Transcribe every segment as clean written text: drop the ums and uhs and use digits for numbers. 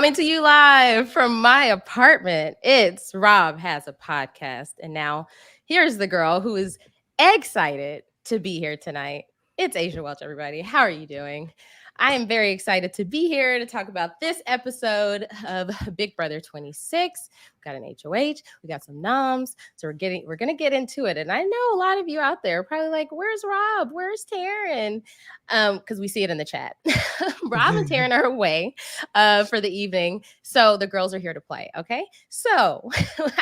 Coming to you live from my apartment, it's Rob Has a Podcast. And now here's the girl who is excited to be here tonight. It's Aysha Welch, everybody. How are you doing? I am very excited to be here to talk about this episode of Big Brother 26. We got an HOH, we got some noms, so we're gonna get into it. And I know a lot of you out there are probably like, "Where's Rob? Where's Taran?" Because we see it in the chat. Rob and Taran are away for the evening, so the girls are here to play. Okay, so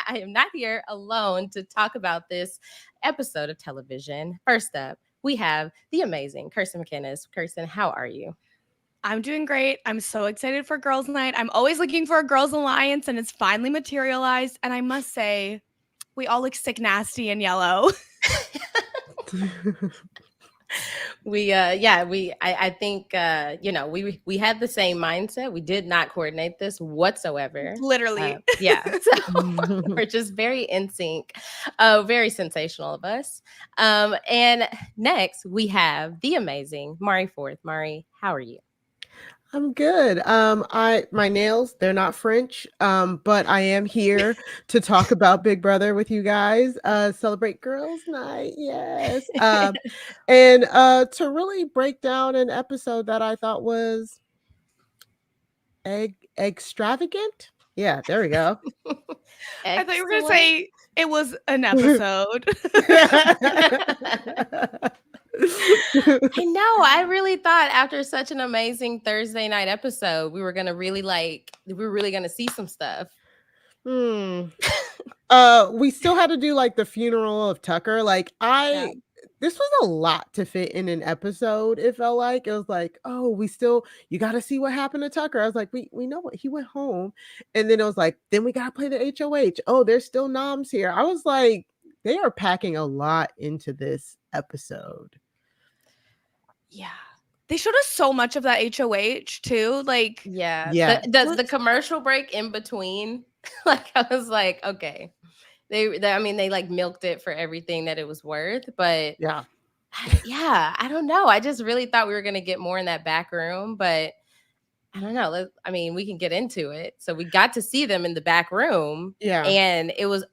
I am not here alone to talk about this episode of television. First up, we have the amazing Kirsten MacInnis. Kirsten, how are you? I'm doing great. I'm so excited for Girls Night. I'm always looking for a Girls Alliance, and it's finally materialized. And I must say, we all look sick, nasty, and yellow. I think we had the same mindset. We did not coordinate this whatsoever. Literally. So we're just very in sync, very sensational of us. And next we have the amazing Mari Forth. Mari, how are you? I'm good. My nails, they're not French, but I am here to talk about Big Brother with you guys. Celebrate Girls Night, yes. And to really break down an episode that I thought was extravagant. Yeah, there we go. I thought you were gonna say it was an episode. I know. I really thought after such an amazing Thursday night episode, we were gonna really gonna see some stuff. We still had to do like the funeral of Tucker. This was a lot to fit in an episode. It felt like it was like, oh, you got to see what happened to Tucker. I was like, we know what he went home, and then it was like, then we got to play the HOH. Oh, there's still noms here. I was like, they are packing a lot into this episode. Yeah. They showed us so much of that HOH too. Like, yeah. The commercial break in between, like I was like, okay. They like milked it for everything that it was worth, but I don't know. I just really thought we were gonna get more in that back room, but I don't know. We can get into it. So we got to see them in the back room, and it was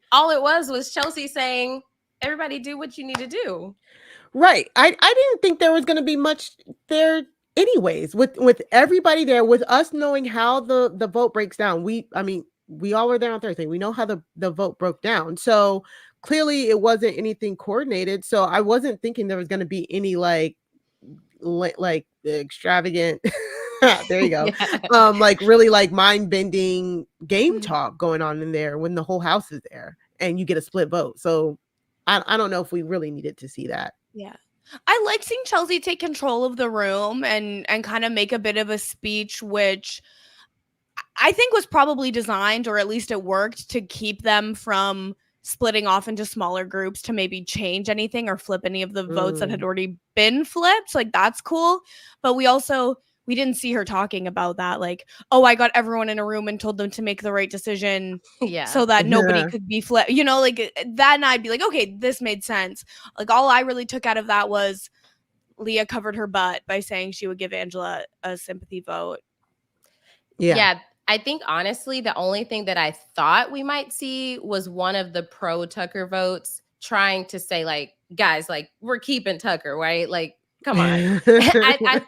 Chelsea saying, "Everybody do what you need to do." Right. I didn't think there was going to be much there anyways, with everybody there, with us knowing how the vote breaks down. We all were there on Thursday. We know how the vote broke down. So clearly it wasn't anything coordinated. So I wasn't thinking there was going to be any like extravagant there you go. Like really like mind-bending game talk going on in there when the whole house is there and you get a split vote. So I don't know if we really needed to see that. Yeah. I like seeing Chelsea take control of the room and kind of make a bit of a speech, which I think was probably designed, or at least it worked, to keep them from splitting off into smaller groups to maybe change anything or flip any of the votes that had already been flipped. Like, that's cool. But we didn't see her talking about that. Like, oh, I got everyone in a room and told them to make the right decision so that nobody could be flipped. Like that, and I'd be like, okay, this made sense. Like, all I really took out of that was Leah covered her butt by saying she would give Angela a sympathy vote. Yeah. I think honestly, the only thing that I thought we might see was one of the pro Tucker votes trying to say, like, guys, like, we're keeping Tucker, right? Like, come on. I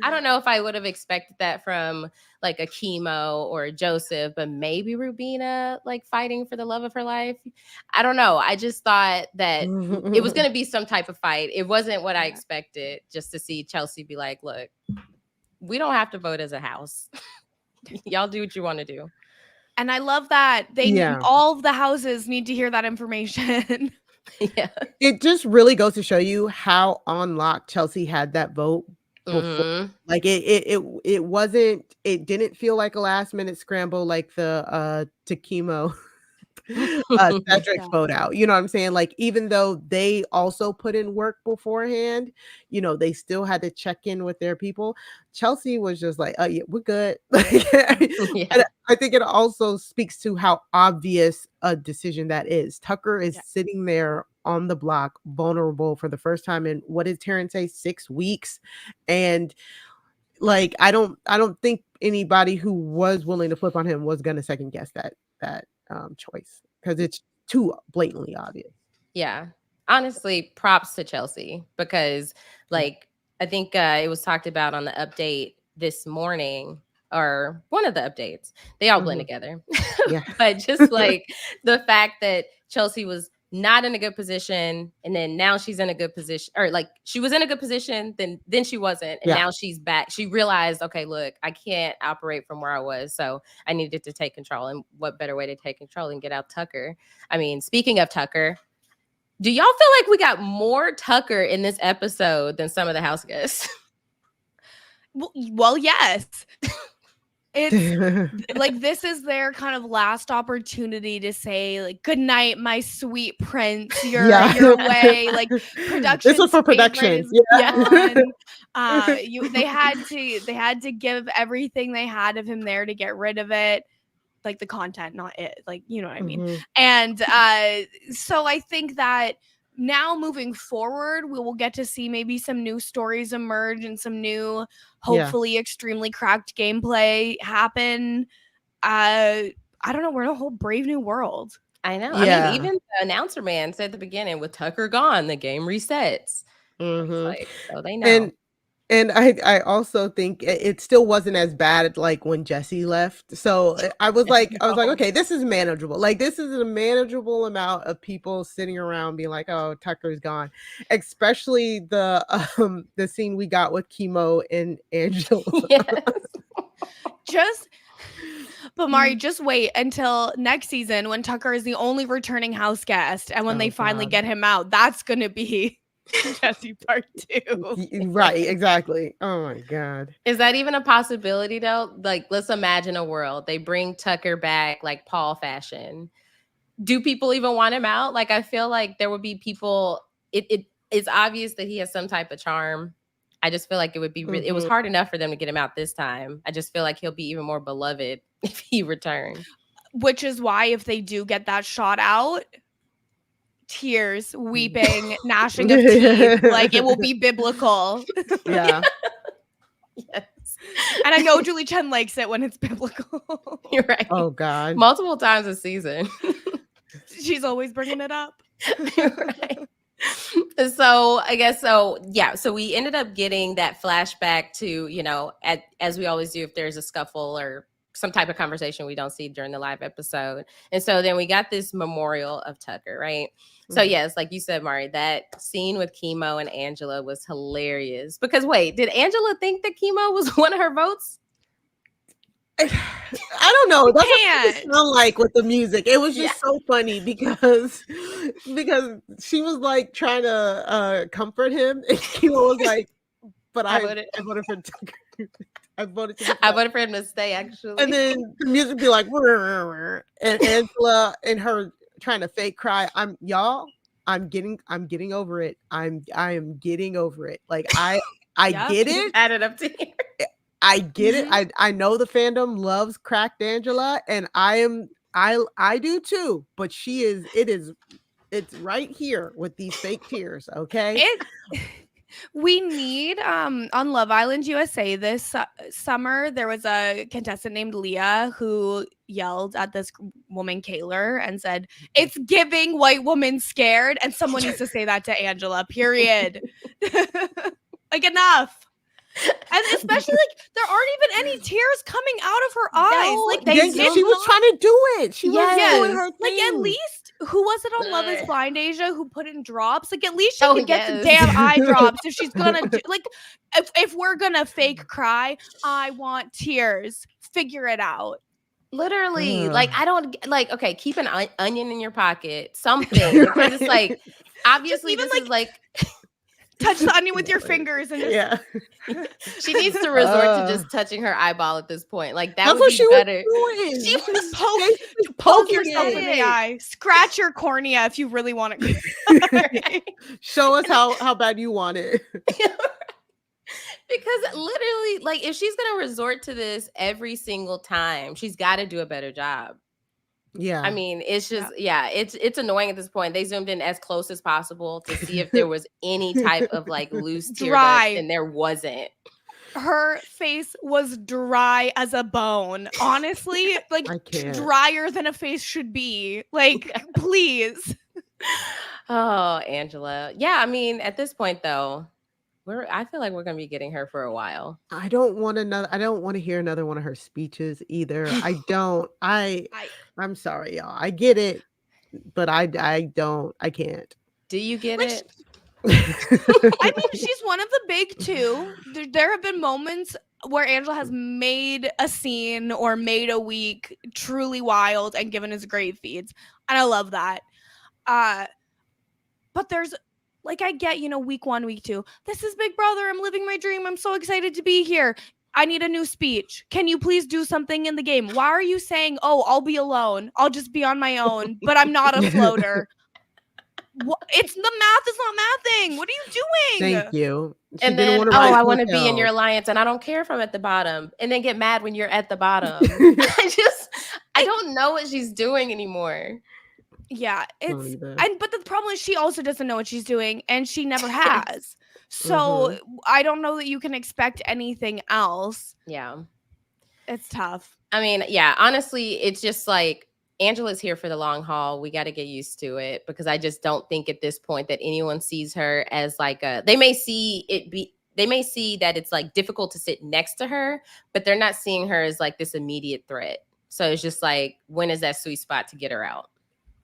don't know if I would have expected that from like a Kimo or a Joseph, but maybe Rubina like fighting for the love of her life. I don't know. I just thought that it was going to be some type of fight. It wasn't what I expected, just to see Chelsea be like, look, we don't have to vote as a house. Y'all do what you want to do. And I love that all of the houses need to hear that information. Yeah, it just really goes to show you how on lock Chelsea had that vote before. Like it didn't feel like a last minute scramble like the to Kimo Cedric's vote out. You know what I'm saying? Like, even though they also put in work beforehand, they still had to check in with their people. Chelsea was just like, oh yeah, we're good. But I think it also speaks to how obvious a decision that is. Tucker is sitting there on the block, vulnerable for the first time in, what did Taran say, 6 weeks? And like, I don't think anybody who was willing to flip on him was going to second guess that choice because it's too blatantly obvious. Yeah. Honestly, props to Chelsea because, like, I think it was talked about on the update this morning or one of the updates. They all blend together. Yeah. But just like the fact that Chelsea was not in a good position and then now she's in a good position, or like she was in a good position, then she wasn't, and now she's back. She realized, okay, look, I can't operate from where I was, so I needed to take control. And what better way to take control and get out Tucker? I mean, speaking of Tucker, do y'all feel like we got more Tucker in this episode than some of the house guests? Well, yes. It's like this is their kind of last opportunity to say, like, good night, my sweet prince. You're your way. Like, production. This was for production. They had to give everything they had of him there to get rid of it. Like the content, not it. Like, you know what I mean? And so I think that now moving forward, we will get to see maybe some new stories emerge and some new, hopefully extremely cracked gameplay happen. I don't know. We're in a whole brave new world. I know. I mean, even the announcer man said at the beginning, with Tucker gone, the game resets. Like, so they know. And I also think it still wasn't as bad like when Jesse left. So I was like, okay, this is manageable. Like this is a manageable amount of people sitting around being like, oh, Tucker's gone. Especially the scene we got with Kimo and Angela. But Mari, just wait until next season when Tucker is the only returning house guest, and when they finally get him out, that's gonna be Jesse part 2. Right, exactly. Oh my God. Is that even a possibility though? Like, let's imagine a world they bring Tucker back like Paul fashion. Do people even want him out? Like, I feel like there would be people. It's obvious that he has some type of charm. I just feel like it would be it was hard enough for them to get him out this time. I just feel like he'll be even more beloved if he returned. Which is why if they do get that shot out, tears, weeping, gnashing of teeth, like it will be biblical. Yeah. Yes. And I know Julie Chen likes it when it's biblical. You're right. Oh God. Multiple times a season. She's always bringing it up. Right. So I guess so. Yeah. So we ended up getting that flashback to, you know, as we always do, if there's a scuffle or some type of conversation we don't see during the live episode. And so then we got this memorial of Tucker, right? So yes, like you said, Mari, that scene with Kimo and Angela was hilarious. Because wait, did Angela think that Kimo was one of her votes? I don't know. That's what it sounded like with the music. It was just so funny because she was like trying to comfort him, and Kimo was like, "But I voted for Tucker. I voted for him to stay, actually." And then the music be like, and Angela and her trying to fake cry. I'm getting over it. I am getting over it. Like I get it. Added up to here. I get it. I know the fandom loves cracked Angela, and I do too. But it's right here with these fake tears. Okay. We need on Love Island USA this summer, there was a contestant named Leah who yelled at this woman Kaylor and said, "It's giving white woman scared," and someone needs to say that to Angela, period. Like, enough. And especially like there aren't even any tears coming out of her eyes. No, like she was trying to do it. She was doing her thing. Like, at least who was it on Love is Blind, Asia, who put in drops? Like, at least she can get the damn eye drops if she's gonna do, like, if we're gonna fake cry, I want tears. Figure it out. Literally, like, I don't like. Okay, keep an onion in your pocket, something, because it's like obviously this is like. Touch the onion with your fingers and just she needs to resort to just touching her eyeball at this point. Like, that would be better. She was poke yourself in the eye. Scratch your cornea if you really want it. Show us how bad you want it. Because literally, like, if she's gonna resort to this every single time, she's got to do a better job. Yeah. I mean, it's just, it's annoying at this point. They zoomed in as close as possible to see if there was any type of like loose tear duct, and there wasn't. her face was dry as a bone. Honestly, like I can't. drier than a face should be. Like, please. Oh, Angela. Yeah, I mean, at this point though, I feel like we're gonna be getting her for a while. I don't want to hear another one of her speeches either. I'm sorry, y'all. I get it, but I can't. Do you get Like, it? I mean, she's one of the big two. There have been moments where Angela has made a scene or made a week truly wild and given us great feeds. And I love that. But there's, like, I get, week 1, week 2. This is Big Brother. I'm living my dream. I'm so excited to be here. I need a new speech. Can you please do something in the game? Why are you saying, oh, I'll be alone. I'll just be on my own, but I'm not a floater. It's the math is not mathing. What are you doing? Thank you. She and then, I want to be in your alliance, and I don't care if I'm at the bottom. And then get mad when you're at the bottom. I don't know what she's doing anymore. Yeah, but the problem is she also doesn't know what she's doing, and she never has. So I don't know that you can expect anything else. Yeah, it's tough. I mean, yeah, honestly, it's just like Angela's here for the long haul. We got to get used to it, because I just don't think at this point that anyone sees her as like they may see that it's like difficult to sit next to her, but they're not seeing her as like this immediate threat. So it's just like, when is that sweet spot to get her out?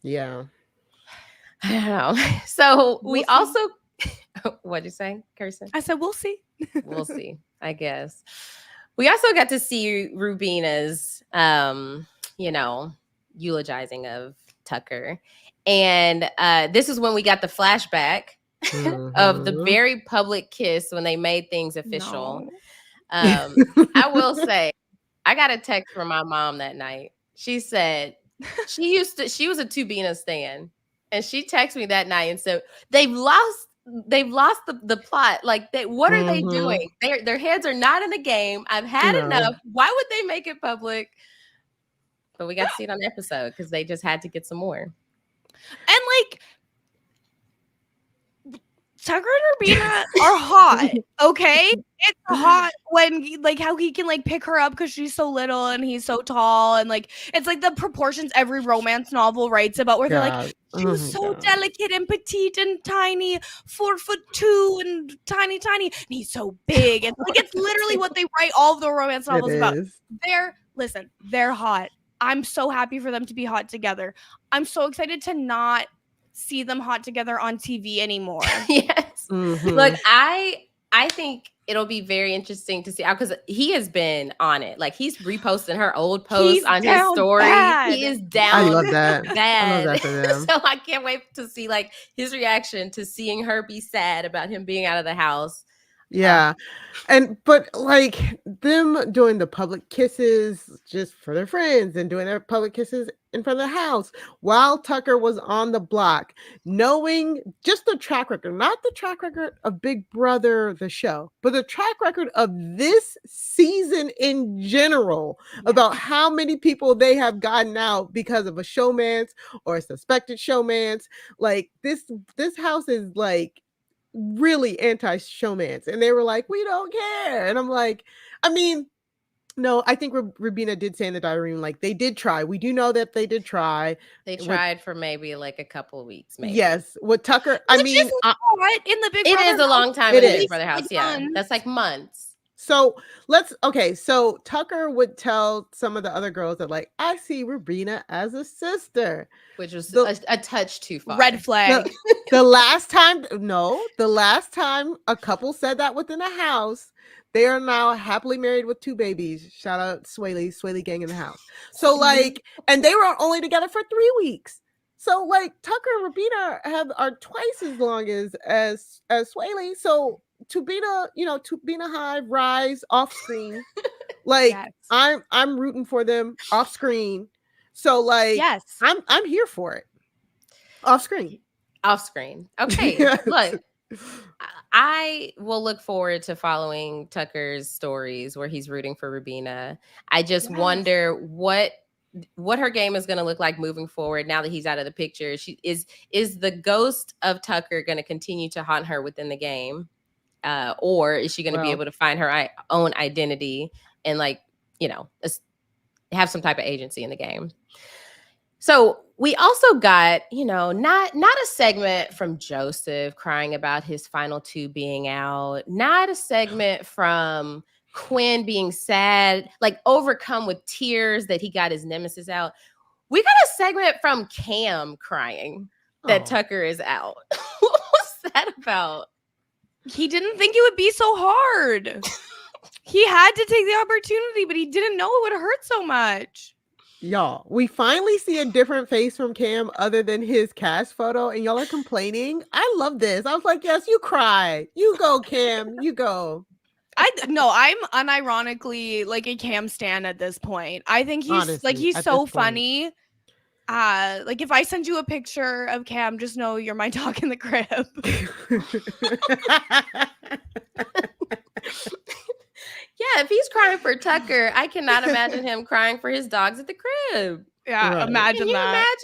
Yeah. I don't know. So we also, what'd you say, Kirsten? I said, we'll see. We'll see, I guess. We also got to see Rubina's, eulogizing of Tucker. And this is when we got the flashback of the very public kiss when they made things official. No. I will say, I got a text from my mom that night. She said, she was a Tubina stan, and she texted me that night and said, they've lost the plot. Like, what are they doing? Their heads are not in the game. I've had enough. Why would they make it public? But we got to see it on the episode because they just had to get some more. And like, Tucker and Rubina are hot, okay? It's hot when, like, how he can, like, pick her up because she's so little and he's so tall. And, like, it's, like, the proportions every romance novel writes about, where they're like, she was so delicate and petite and tiny, 4'2" and tiny. And he's so big. And, like, it's literally what they write all of the romance novels about. They're hot. I'm so happy for them to be hot together. I'm so excited to not see them hot together on TV anymore. Yes. Look, I think it'll be very interesting to see, because he has been on it. Like, he's reposting her old posts on his story. Bad. He is down. I love that. Bad. I love that for them. So I can't wait to see, like, his reaction to seeing her be sad about him being out of the house. Yeah. But like, them doing the public kisses just for their friends and doing their public kisses in front of the house while Tucker was on the block, knowing just the track record, not the track record of Big Brother, the show, but the track record of this season in general, about how many people they have gotten out because of a showmance or a suspected showmance. Like, this house is like really anti-showmance, and they were like, we don't care. And I'm like, I mean, no, I think Rubina did say in the diary room, like, they did try. We do know that they did try. They tried for maybe like a couple of weeks, maybe. Yes, with Tucker. I mean, in the Big Brother it is a long time in the Big Brother house. Like, yeah, that's like months. So so Tucker would tell some of the other girls that, like, I see Rubina as a sister, which was a touch too far. Red flag. The last time a couple said that within a house, they are now happily married with 2 babies. Shout out Swaley gang in the house. So, like, and they were only together for 3 weeks. So, like, Tucker and Rubina are twice as long as Swaley. So, Tubina Hive rise off screen. Like, yes. I'm rooting for them off screen. So, like, yes, I'm here for it. Off screen. Okay. Yes. Look, I will look forward to following Tucker's stories where he's rooting for Rubina. I just wonder what her game is going to look like moving forward now that he's out of the picture. Is the ghost of Tucker going to continue to haunt her within the game? or is she going to be Well. able to find her own identity and like, you know, have some type of agency in the game? So we also got, you know, not a segment from Joseph crying about his final two being out, not a segment from Quinn being sad, like overcome with tears that he got his nemesis out. We got a segment from Cam crying that Tucker is out. What was that about? He didn't think it would be so hard. He had to take the opportunity, but he didn't know it would hurt so much. Y'all, we finally see a different face from Cam other than his cast photo, and y'all are complaining. I love this. I was like, yes, you cry. You go, Cam. You go. I'm unironically like a Cam stan at this point. I think he's Honestly, like he's at so this point. funny. Like if I send you a picture of Cam, just know you're my dog in the crib. Yeah, if he's crying for Tucker, I cannot imagine him crying for his dogs at the crib. Yeah, Right. imagine Can you that.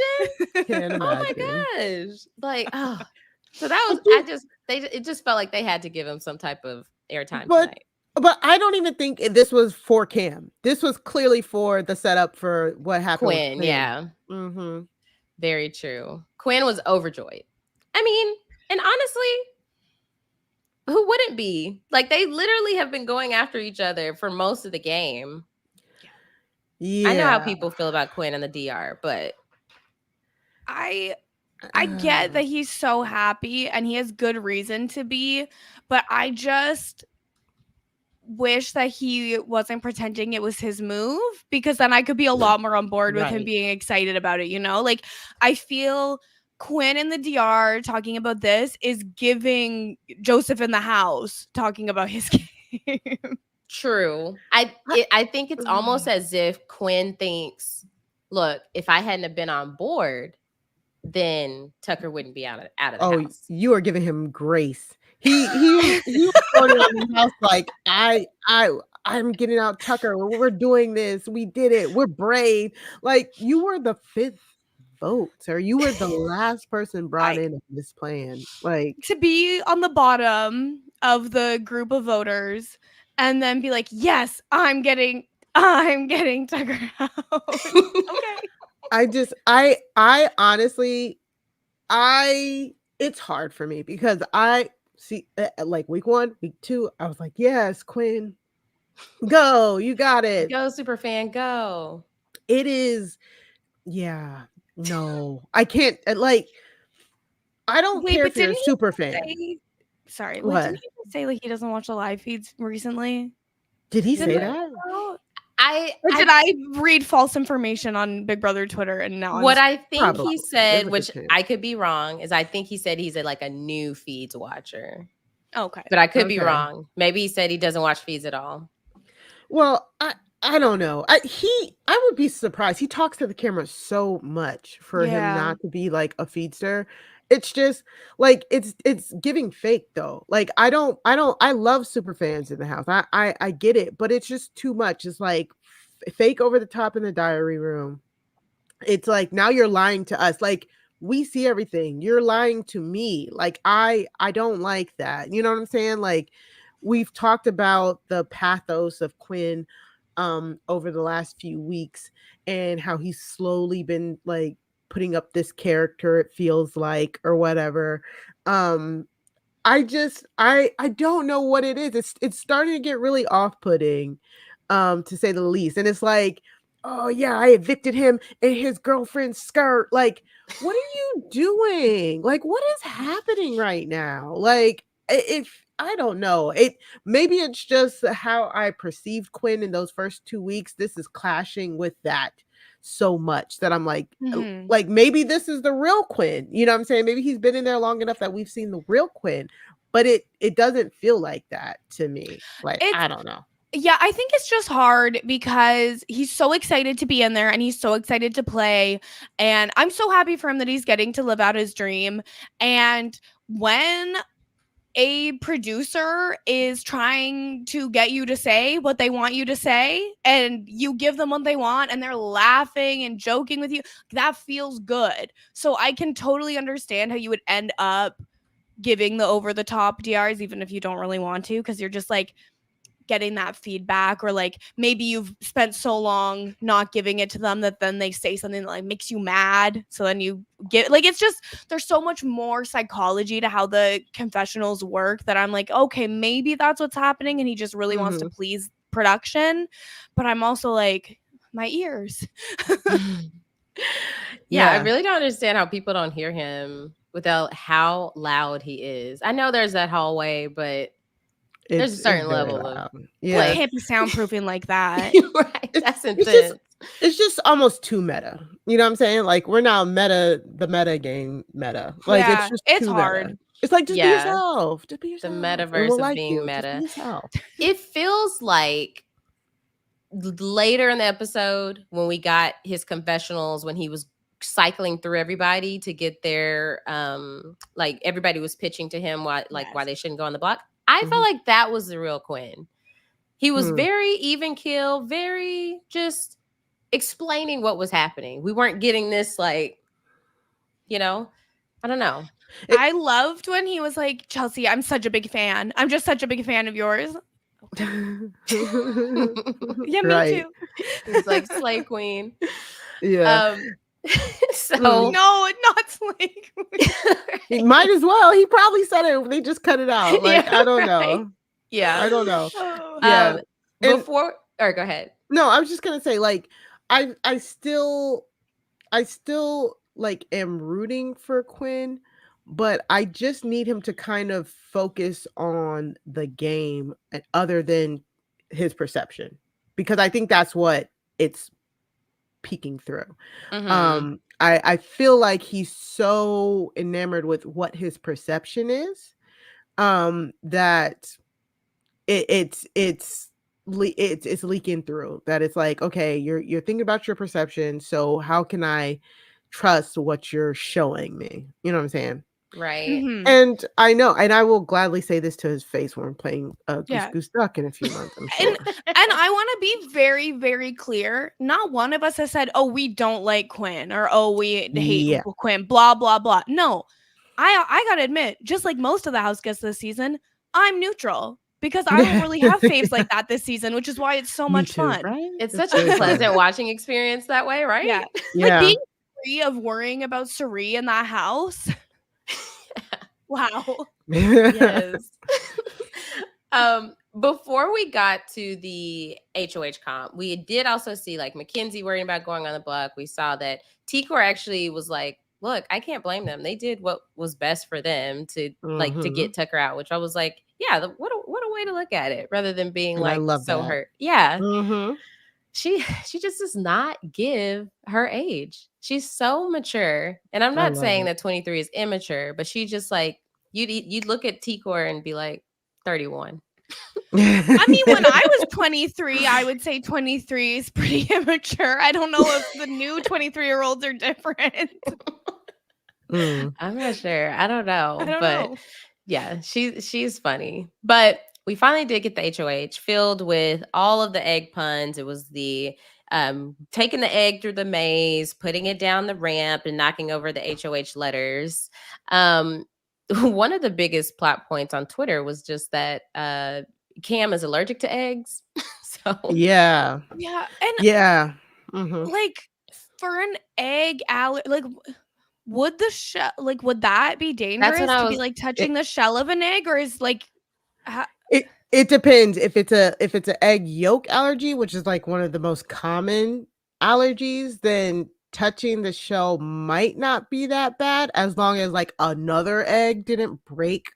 imagine? Can't Oh my imagine. gosh. Like, oh. So that was it just felt like they had to give him some type of airtime tonight. But I don't even think this was for Cam. This was clearly for the setup for what happened with Quinn. Yeah. Mm-hmm. Very true. Quinn was overjoyed. I mean, and honestly, who wouldn't be? Like, they literally have been going after each other for most of the game. Yeah. I know how people feel about Quinn and the DR, but I get that he's so happy and he has good reason to be, but I just wish that he wasn't pretending it was his move, because then I could be a lot more on board with him being excited about it, you know? Like, I feel Quinn in the DR talking about this is giving Joseph in the house talking about his game. True. I think it's almost as if Quinn thinks, look, if I hadn't have been on board, then Tucker wouldn't be out of the house. You are giving him grace. He was going around the house like, I'm getting out Tucker. We're doing this. We did it. We're brave. Like, you were the fifth vote, or you were the last person brought in this plan. Like, to be on the bottom of the group of voters and then be like, yes, I'm getting Tucker out. Okay. I honestly, it's hard for me because I see like week 1, week 2, I was like, yes, Quinn, go, you got it. Go, super fan, go. It is, yeah, no, I can't, like, I don't care if you're a super fan. Sorry, what? Didn't he say like he doesn't watch the live feeds recently? Did he say that? Did I read false information on Big Brother Twitter and now what I think he said, which I could be wrong, is I think he said he's like a new feeds watcher. Okay. But I could be wrong. Maybe he said he doesn't watch feeds at all. Well, I don't know. I would be surprised. He talks to the camera so much for him not to be like a feedster. It's just like it's giving fake though. Like I love super fans in the house. I get it, but it's just too much. It's like fake over the top in the diary room. It's like now you're lying to us. Like we see everything. You're lying to me. Like I don't like that. You know what I'm saying? Like we've talked about the pathos of Quinn over the last few weeks and how he's slowly been like putting up this character, it feels like, or whatever. I don't know what it is. It's starting to get really off-putting, to say the least. And it's like, oh yeah, I evicted him in his girlfriend's skirt. Like, what are you doing? Like, what is happening right now? Like, if I don't know, maybe it's just how I perceived Quinn in those first 2 weeks. This is clashing with that so much that I'm like, like maybe this is the real Quinn. You know what I'm saying? Maybe he's been in there long enough that we've seen the real Quinn, but it doesn't feel like that to me. Like, I don't know. Yeah, I think it's just hard because he's so excited to be in there and he's so excited to play. And I'm so happy for him that he's getting to live out his dream. And when a producer is trying to get you to say what they want you to say and you give them what they want and they're laughing and joking with you, that feels good. So I can totally understand how you would end up giving the over the top DRs, even if you don't really want to, because you're just like getting that feedback, or like maybe you've spent so long not giving it to them that then they say something that like makes you mad, so then you get like, it's just, there's so much more psychology to how the confessionals work that I'm like, okay, maybe that's what's happening and he just really wants to please production. But I'm also like, my ears. Yeah, I really don't understand how people don't hear him without how loud he is. I know there's that hallway, but there's a certain level of like, can't be soundproofing like that. Right, that's intense. It's just almost too meta. You know what I'm saying? Like, we're now the meta game meta. Like, yeah, it's too hard. Meta. It's like, just be yourself. Just be yourself. The metaverse of being meta. It feels like later in the episode when we got his confessionals, when he was cycling through everybody to get their like everybody was pitching to him why they shouldn't go on the block. I felt like that was the real Quinn. He was very even keel, very just explaining what was happening. We weren't getting this like, you know, I don't know. I loved when he was like, Chelsea, I'm such a big fan. I'm just such a big fan of yours. Yeah, me too. He's like slay queen. Yeah. So no, not slay queen. He might as well. He probably said it. They just cut it out. Like, I don't know. Yeah, I don't know. Yeah. Before, or go ahead. No, I was just gonna say, like, I still like am rooting for Quinn, but I just need him to kind of focus on the game other than his perception, because I think that's what it's peeking through. I feel like he's so enamored with what his perception is, that it's leaking through, that it's like, okay, you're thinking about your perception, so how can I trust what you're showing me? You know what I'm saying? Right. And I know, and I will gladly say this to his face when we're playing Goose Duck in a few months, I'm sure. And I want to be very, very clear. Not one of us has said, oh, we don't like Quinn, or oh, we hate Quinn, blah, blah, blah. No, I gotta admit, just like most of the house guests this season, I'm neutral, because I don't really have faves like that this season, which is why it's so much fun. Right? It's such a pleasant watching experience that way, right? Yeah. Like being free of worrying about Suri in that house. Wow. Yes. Before we got to the HOH comp, we did also see like Mackenzie worrying about going on the block. We saw that T-Core actually was like, look, I can't blame them. They did what was best for them to like to get Tucker out, which I was like, yeah, what a way to look at it, rather than being like so hurt. Yeah. She just does not give her age. She's so mature. And I'm not saying that 23 is immature, but she just like, you'd look at T-Core and be like 31. I mean, when I was 23, I would say 23 is pretty immature. I don't know if the new 23-year-olds are different. I'm not sure. I don't know. Yeah, she's funny. But we finally did get the HOH filled with all of the egg puns. It was the taking the egg through the maze, putting it down the ramp, and knocking over the HOH letters. One of the biggest plot points on Twitter was just that Cam is allergic to eggs. So yeah, and like for an egg like. Would the shell, like, would that be dangerous to be like touching the shell of an egg, or is like it depends. If it's an egg yolk allergy, which is like one of the most common allergies, then touching the shell might not be that bad, as long as like another egg didn't break,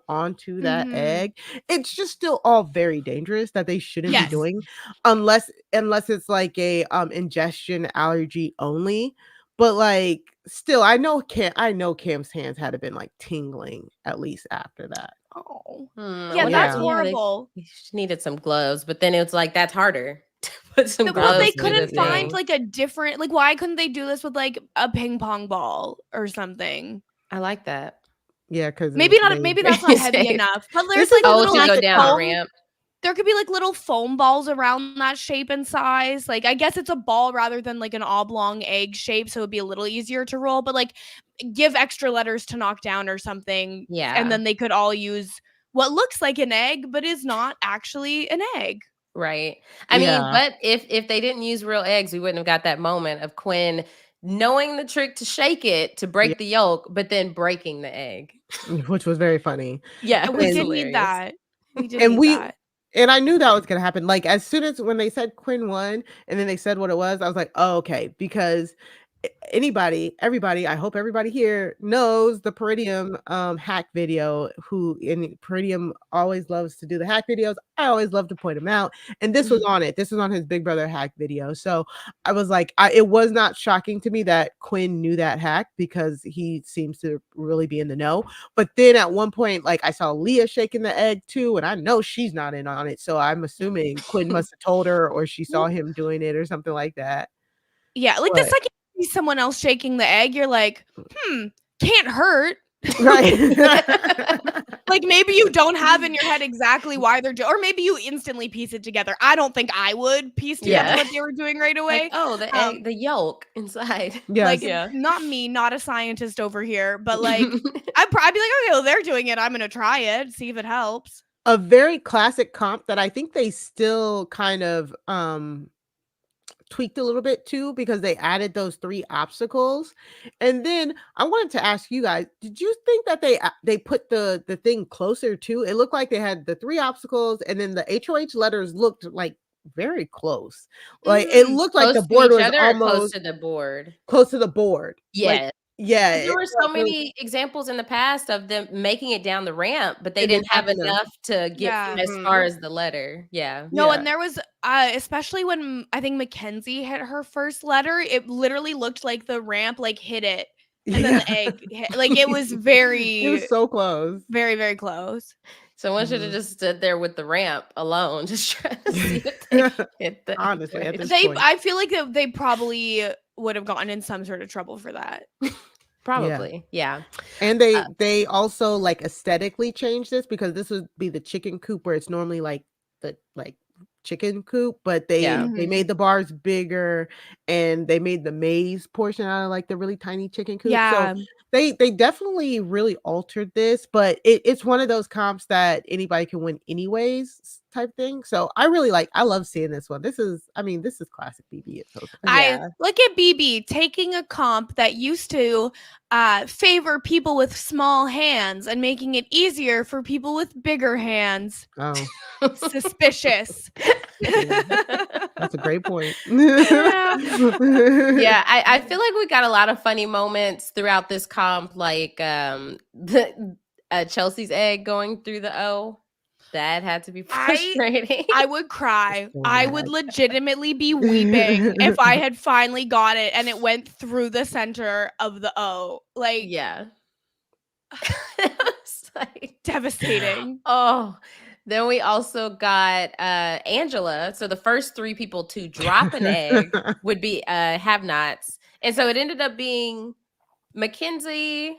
onto that egg. It's just still all very dangerous that they shouldn't be doing, unless it's like a ingestion allergy only. But like, still, I know Cam's hands had to been like tingling at least after that. Oh, yeah, that's horrible. She needed some gloves, but then it's like that's harder to put some gloves. Well, they couldn't find like a different, like, why couldn't they do this with like a ping pong ball or something? I like that. Yeah, because maybe that's not heavy enough. But there's like to go down the ramp. there could be like little foam balls around that shape and size. Like, I guess it's a ball rather than like an oblong egg shape, so it'd be a little easier to roll, but like give extra letters to knock down or something. Yeah. And then they could all use what looks like an egg, but is not actually an egg. Right. I mean, but if they didn't use real eggs, we wouldn't have got that moment of Quinn knowing the trick to shake it to break the yolk, but then breaking the egg. Which was very funny. Yeah, And we did need that. We did And need that. And I knew that was gonna happen. Like, as soon as when they said Quinn won, and then they said what it was, I was like, oh, okay, because everybody, I hope everybody here knows the Peridium hack video. And Peridium always loves to do the hack videos. I always love to point him out, and this was on it. This was on his Big Brother hack video. So I was like, it was not shocking to me that Quinn knew that hack because he seems to really be in the know. But then at one point, like, I saw Leah shaking the egg too, and I know she's not in on it. So I'm assuming Quinn must have told her, or she saw him doing it, or something like that. Yeah, like the second you see someone else shaking the egg, you're like, can't hurt. Right. Like, maybe you don't have in your head exactly why they're doing, or maybe you instantly piece it together. I don't think I would piece together what they were doing right away. Like, oh, the egg, the yolk inside. Yes. Like, not me, not a scientist over here, but like, I'd be like, okay, well, they're doing it. I'm gonna try it, see if it helps. A very classic comp that I think they still kind of tweaked a little bit too, because they added those 3 obstacles. And then I wanted to ask you guys, did you think that they put the thing closer to? It looked like they had the 3 obstacles, and then the HOH letters looked like very close. Like, it looked like the board was almost close to the board. Close to the board. Yeah. Like, yeah. There were so many examples in the past of them making it down the ramp, but they didn't have enough to get as far as the letter. Yeah. No, and there was especially when I think Mackenzie hit her first letter, it literally looked like the ramp like hit it. And then the egg hit, like, it was very it was so close. Very, very close. Someone should have just stood there with the ramp alone, just trying to see if they hit the honestly, at this point. I feel like they probably would have gotten in some sort of trouble for that. Probably, yeah. And they also like aesthetically changed this, because this would be the chicken coop where it's normally like the chicken coop, but they made the bars bigger, and they made the maze portion out of like the really tiny chicken coop. Yeah. So they definitely really altered this, but it's one of those comps that anybody can win anyways type thing. So I love seeing this one. This is classic BB. I look at BB taking a comp that used to favor people with small hands and making it easier for people with bigger hands. Oh, suspicious. That's a great point. Yeah, I feel like we got a lot of funny moments throughout this comp, like the Chelsea's egg going through the O. That had to be frustrating. I would cry. I would legitimately be weeping if I had finally got it and it went through the center of the O. Like, yeah. It was like devastating. Oh, then we also got Angela. So the first 3 people to drop an egg would be have-nots. And so it ended up being Mackenzie.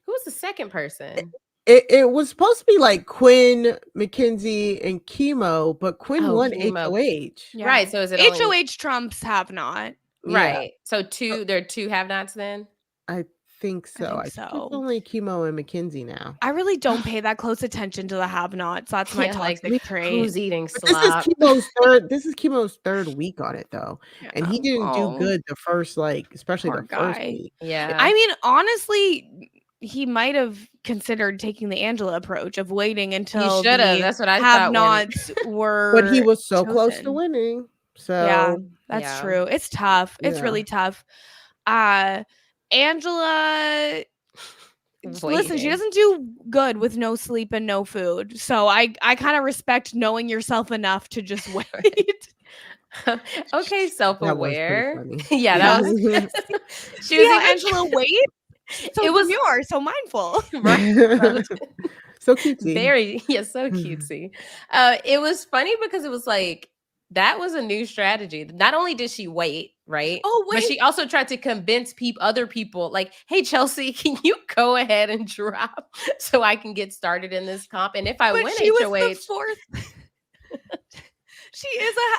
Who was the second person? It was supposed to be like Quinn, Mackenzie, and Kimo, but Quinn won HOH. Yeah. Right. So is it HOH trumps have not. Right. So there are 2 have-nots then? I think so. I think it's only Kimo and Mackenzie now. I really don't pay that close attention to the have-nots. That's my toxic trait. Who's eating slop? This is Kimo's third week on it though. Yeah. And he didn't do good the first, especially the first week. Yeah. I mean, honestly, he might have considered taking the Angela approach of waiting until he should have. That's what I have-nots were. But he was so close to winning. So yeah, that's true. It's tough. It's really tough. Angela, listen, she doesn't do good with no sleep and no food. So I kind of respect knowing yourself enough to just wait. Okay, self-aware. Yeah, that was. She was like, Angela, wait. So it was yours, so mindful. Right. So cutesy. So cutesy. It was funny because it was like, that was a new strategy. Not only did she wait, right? Oh, wait. But she also tried to convince other people, like, hey, Chelsea, can you go ahead and drop so I can get started in this comp? And if I win HOH. Was the fourth.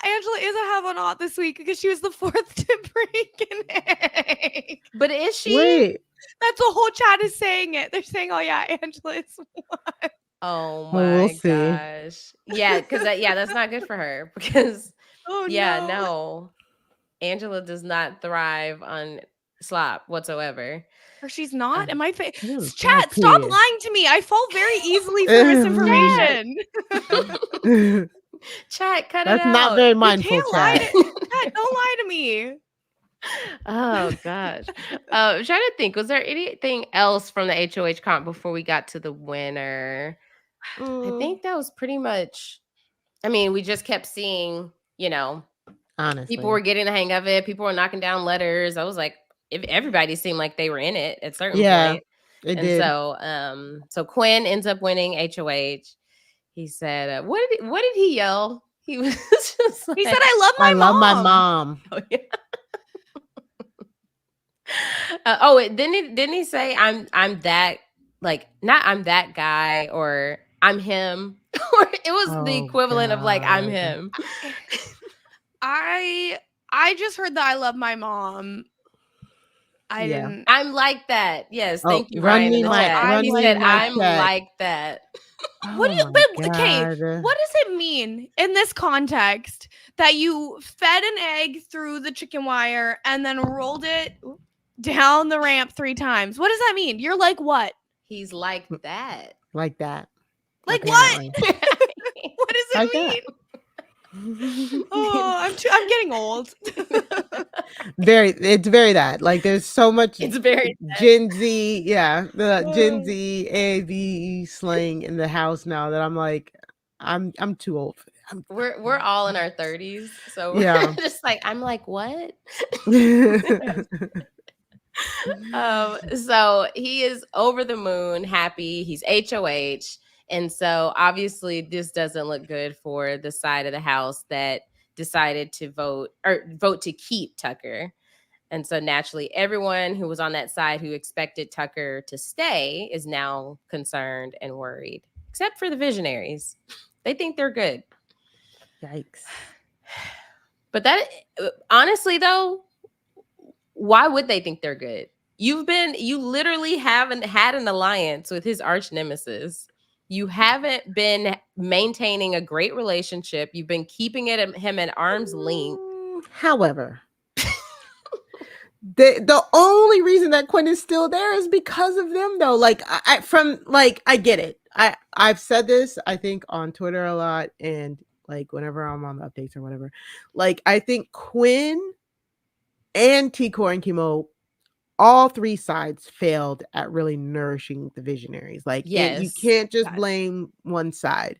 Angela is a have on ought this week because she was the fourth to break an egg. But is she? Wait. That's the whole chat is saying it. They're saying, "Oh yeah, Angela is one." Oh we'll my see. gosh. Yeah, because that's not good for her. Because Oh no, Angela does not thrive on slop whatsoever. Or she's not. Am I? I know it's Chat, bad stop period. lying to me. I fall very easily for misinformation. Chat, cut That's it out. not very You mindful, can't lie chat. Chat, don't lie to me. Oh gosh. I'm trying to think. Was there anything else from the HOH comp before we got to the winner? I think that was pretty much. I mean, we just kept seeing, Honestly, people were getting the hang of it. People were knocking down letters. I was like, if everybody seemed like they were in it at a certain point. It And did. so Quinn ends up winning HOH. He said, what did he yell? He was just like, He said, "I love my mom." love my mom. Oh, yeah. Didn't he say I'm that, like, not I'm that guy or I'm him? Or it was the equivalent of like I'm him. I just heard that I love my mom. I didn't. I'm like that. Yes, thank you, run Ryan. me In the my- chat. run He me said, my I'm check. like that. What do you? Oh But my okay, God. what does it mean in this context that you fed an egg through the chicken wire and then rolled it down the ramp 3 times? What does that mean? You're like what? He's like that. Like that. Like Apparently. what? What does it Like mean? that. Oh, I'm getting old. It's very that. Like there's so much It's very Gen Z, the Gen Z AV slang in the house now that I'm like, I'm too old for that. we're all in our 30s. So we're Yeah. just like, I'm like, what? So he is over the moon, happy. He's HOH. And so obviously this doesn't look good for the side of the house that decided to vote to keep Tucker. And so naturally, everyone who was on that side who expected Tucker to stay is now concerned and worried, except for the visionaries. They think they're good. Yikes. But that, honestly, though, why would they think they're good? You literally haven't had an alliance with his arch nemesis. You haven't been maintaining a great relationship. You've been keeping him at arm's length. However, the only reason that Quinn is still there is because of them, though. Like I get it. I've said this, I think, on Twitter a lot, and like whenever I'm on the updates or whatever. Like I think Quinn and T-Core and Kimo, all 3 sides failed at really nourishing the visionaries. Like you can't just blame one side.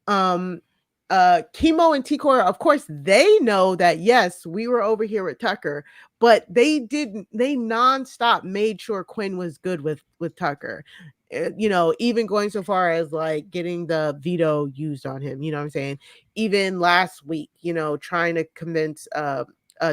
Kimo and T-Core, of course, they know that yes, we were over here with Tucker, but they nonstop made sure Quinn was good with Tucker. Even going so far as like getting the veto used on him, you know what I'm saying? Even last week, trying to convince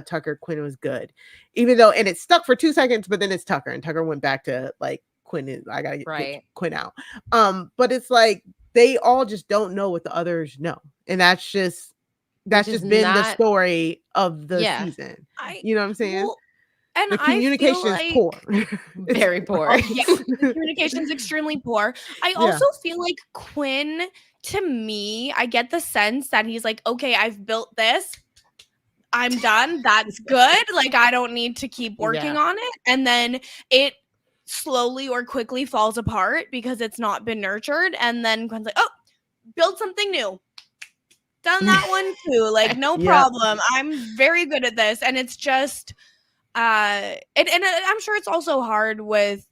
Tucker Quinn was good. Even though, and it stuck for 2 seconds, but then it's Tucker, and Tucker went back to like Quinn I gotta get Quinn out. But it's like they all just don't know what the others know. And that's just been the story of the season. You know what I'm saying? Well, and the communication is poor. Very poor. The communication is extremely poor. I also feel like Quinn, to me, I get the sense that he's like, okay, I've built this. I'm done. That's good. Like, I don't need to keep working on it. And then it slowly or quickly falls apart because it's not been nurtured. And then Quinn's like, oh, build something new. Done that one too. Like, no problem. I'm very good at this. And it's just, and I'm sure it's also hard with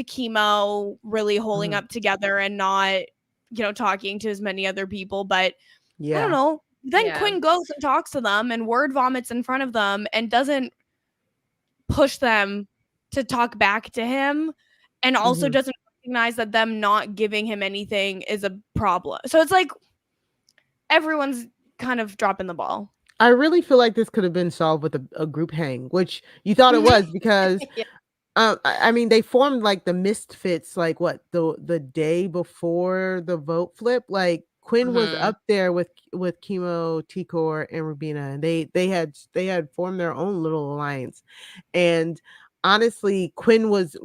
Kimo really holding up together and not, talking to as many other people. But I don't know. Then Quinn goes and talks to them and word vomits in front of them and doesn't push them to talk back to him, and also doesn't recognize that them not giving him anything is a problem. So it's like everyone's kind of dropping the ball. I really feel like this could have been solved with a group hang, which you thought it was because I mean, they formed like the Misfits, like what, the day before the vote flip. Like Quinn was up there with Kimo, Tikor, and Rubina, and they had formed their own little alliance. And honestly, Quinn was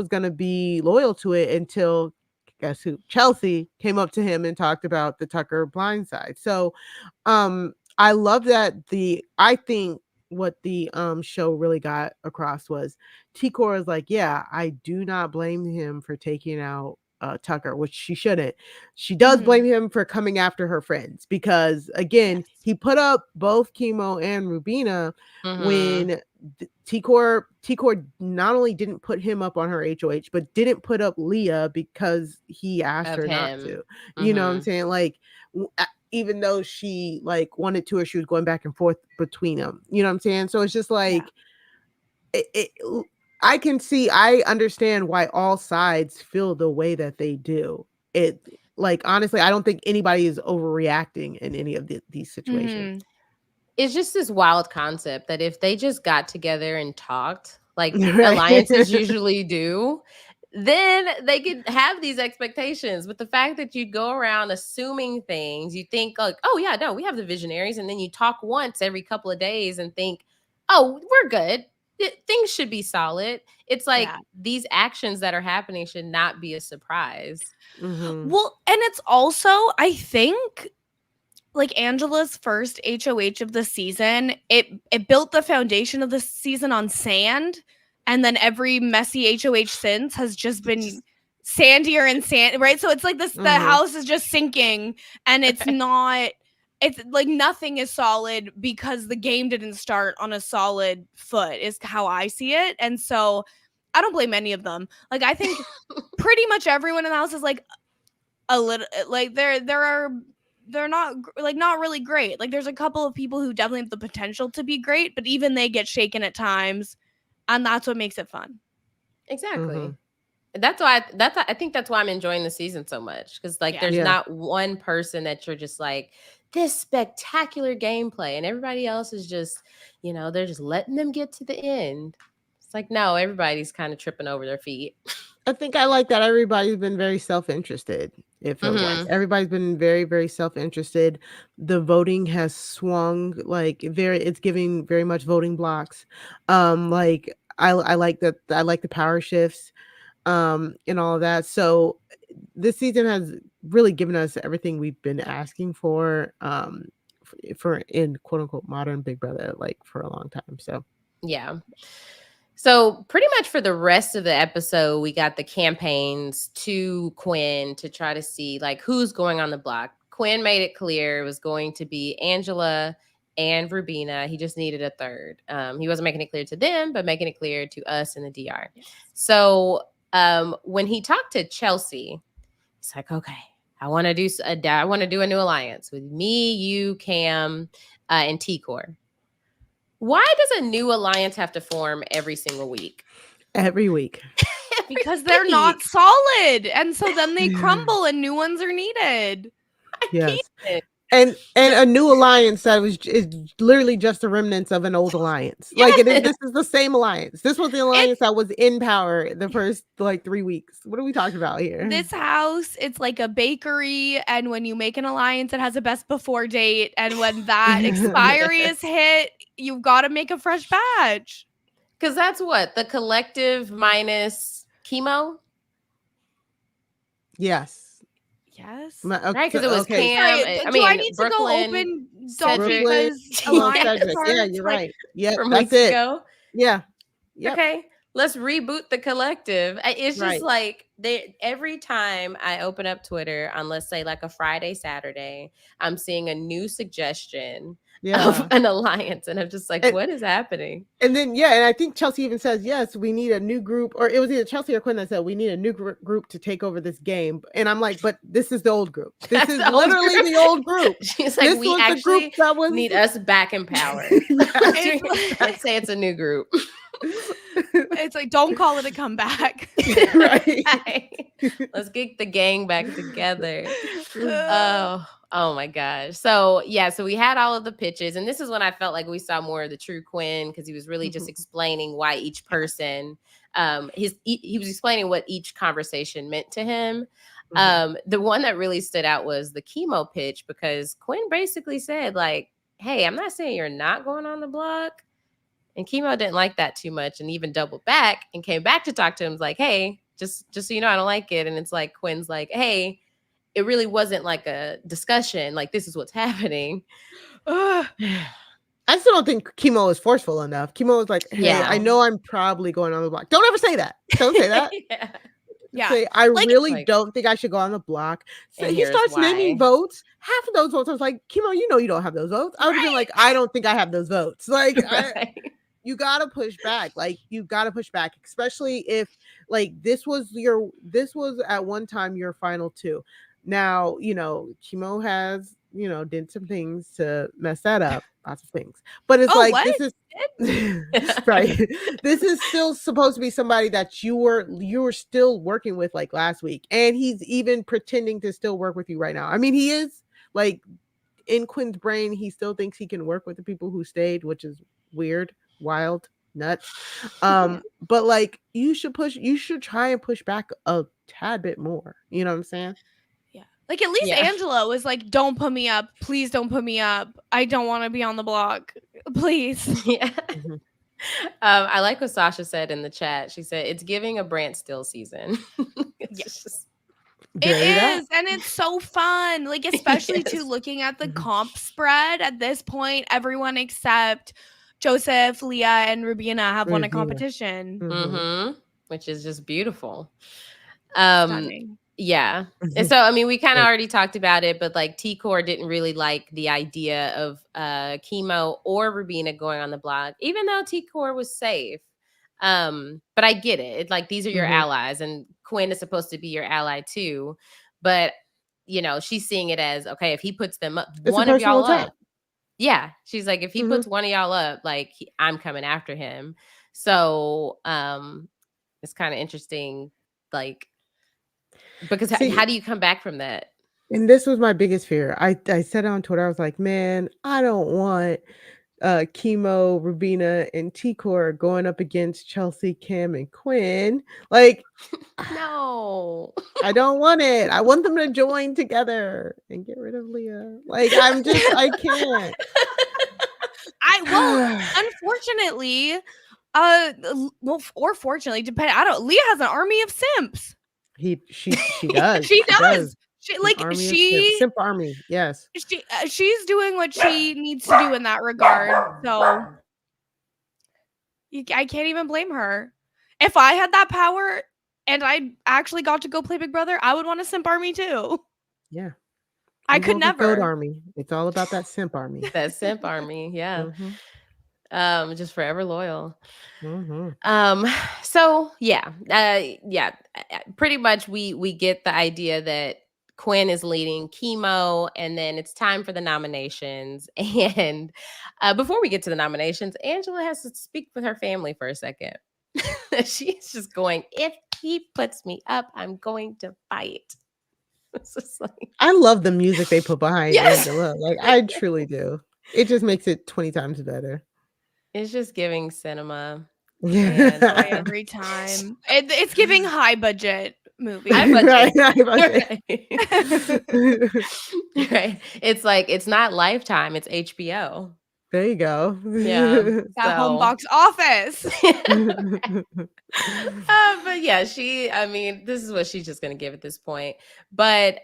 gonna be loyal to it until, guess who? Chelsea came up to him and talked about the Tucker blindside. So I love that I think what the show really got across was Tikor is like, yeah, I do not blame him for taking out Tucker, which she shouldn't. She does blame him for coming after her friends because again, he put up both Kimo and Rubina when Tikor not only didn't put him up on her HOH, but didn't put up Leah because he asked her not to. You know what I'm saying? Like even though she like wanted to, or she was going back and forth between them. You know what I'm saying? So it's just like I understand why all sides feel the way that they do. It like honestly, I don't think anybody is overreacting in any of these situations. It's just this wild concept that if they just got together and talked, like alliances usually do, then they could have these expectations. But the fact that you go around assuming things, you think like, oh yeah, no, we have the visionaries, and then you talk once every couple of days and think, oh, we're good. Things should be solid. It's like these actions that are happening should not be a surprise. Well, and it's also, I think, like Angela's first HOH of the season, it built the foundation of the season on sand, and then every messy HOH since has just been sandier and sand, right? So it's like this, the house is just sinking, and it's not, it's like nothing is solid because the game didn't start on a solid foot, is how I see it. And so I don't blame any of them. Like I think pretty much everyone in the house is like a little, like they're not like not really great. Like there's a couple of people who definitely have the potential to be great, but even they get shaken at times, and that's what makes it fun. Exactly. I think that's why I'm enjoying the season so much, because like there's not one person that you're just like, this spectacular gameplay, and everybody else is just, you know, they're just letting them get to the end. It's like, no, everybody's kind of tripping over their feet. I think I like that everybody's been very self-interested. It feels like everybody's been very, very self-interested. The voting has swung like it's giving very much voting blocks. Like I like that. I like the power shifts and all of that. So this season has really given us everything we've been asking for in quote unquote modern Big Brother, like for a long time. So yeah. So pretty much for the rest of the episode, we got the campaigns to Quinn to try to see like who's going on the block. Quinn made it clear it was going to be Angela and Rubina. He just needed a third. He wasn't making it clear to them, but making it clear to us in the DR. So when he talked to Chelsea, he's like, okay, I want to do a new alliance with me, you, Cam, and Tikor. Why does a new alliance have to form every single week? Every week. Because they're not solid. And so then they crumble and new ones are needed. Yes. And a new alliance that is literally just the remnants of an old alliance. Like this is the same alliance. This was the alliance that was in power the first like 3 weeks. What are we talking about here? This house, it's like a bakery, and when you make an alliance, it has a best before date, and when that expiry is hit, you've got to make a fresh batch. Because that's what the collective minus Kimo. Yes. Right, because it was Cam. I need to go open Cedric. Yeah, you're right. Yeah, from that's weeks it. ago. Yeah. Yep. Okay, let's reboot the collective. It's just like every time I open up Twitter on, let's say, like a Friday, Saturday, I'm seeing a new suggestion of an alliance, and I'm just like, what is happening? And then and I think Chelsea even says, yes, we need a new group, or it was either Chelsea or Quinn that said we need a new group to take over this game. And I'm like, but this is the old group. This is literally the old group. She's like, we actually need us back in power. I'd say it's a new group. It's like, don't call it a comeback. Right. Let's get the gang back together. Oh my gosh. So we had all of the pitches, and this is when I felt like we saw more of the true Quinn, because he was really just explaining why each person he was explaining what each conversation meant to him. The one that really stood out was the Kimo pitch, because Quinn basically said, like, hey, I'm not saying you're not going on the block. And Kimo didn't like that too much and even doubled back and came back to talk to him. Like, hey, just so you know, I don't like it. And it's like Quinn's like, hey, it really wasn't like a discussion. Like, this is what's happening. I still don't think Kimo is forceful enough. Kimo was like, hey, I know I'm probably going on the block. Don't ever say that. Don't say that. Yeah. Say, I really don't think I should go on the block. So he starts naming votes. Half of those votes, I was like, Kimo, you know you don't have those votes. I would have been like, I don't think I have those votes. Like, you gotta push back. Like, you gotta push back, especially if like this was at one time your final two. Now, you know, Kimo has, you know, did some things to mess that up. Lots of things. But it's this is right. This is still supposed to be somebody that you were still working with like last week. And he's even pretending to still work with you right now. I mean, he is like in Quinn's brain, he still thinks he can work with the people who stayed, which is weird, wild, nuts. But like you should try and push back a tad bit more. You know what I'm saying? Like, at least Angela was like, don't put me up. Please don't put me up. I don't want to be on the block. Please. Yeah. I like what Sasha said in the chat. She said, it's giving a Brant Still season. It is. And it's so fun. Like, especially too, looking at the comp spread at this point, everyone except Joseph, Leah, and Rubina have won a competition. Which is just beautiful. Stunning. Yeah. And so, I mean, we kind of already talked about it, but like T-Core didn't really like the idea of Kimo or Rubina going on the block, even though T-Core was safe. But I get it. It's like, these are your allies, and Quinn is supposed to be your ally too. But, you know, she's seeing it as, okay, if he puts them up, one of y'all up. Yeah. She's like, if he puts one of y'all up, like, I'm coming after him. So it's kind of interesting, like, because how do you come back from that? And this was my biggest fear. I said on Twitter, I was like, man, I don't want Kimo, Rubina, and T-Core going up against Chelsea, Kim, and Quinn. Like, no, I don't want it. I want them to join together and get rid of Leah. Like, I can't. Unfortunately, or fortunately, depending. Leah has an army of simps. She does. She does. Simp army. Yes. She's doing what she needs to do in that regard. So I can't even blame her. If I had that power and I actually got to go play Big Brother, I would want a simp army too. Yeah. I could never. Goat army. It's all about that simp army. That simp army. Yeah. Just forever loyal. So pretty much we get the idea that Quinn is leading Kimo, and then it's time for the nominations. And before we get to the nominations, Angela has to speak with her family for a second. She's just going, if he puts me up, I'm going to fight. It's just like, I love the music they put behind Angela. Like, I truly do. It just makes it 20 times better. It's just giving cinema. Every time. It's giving high budget movie. High budget. Right. It's like, it's not Lifetime, it's HBO. There you go. Yeah. That home box office. But yeah, this is what she's just going to give at this point. But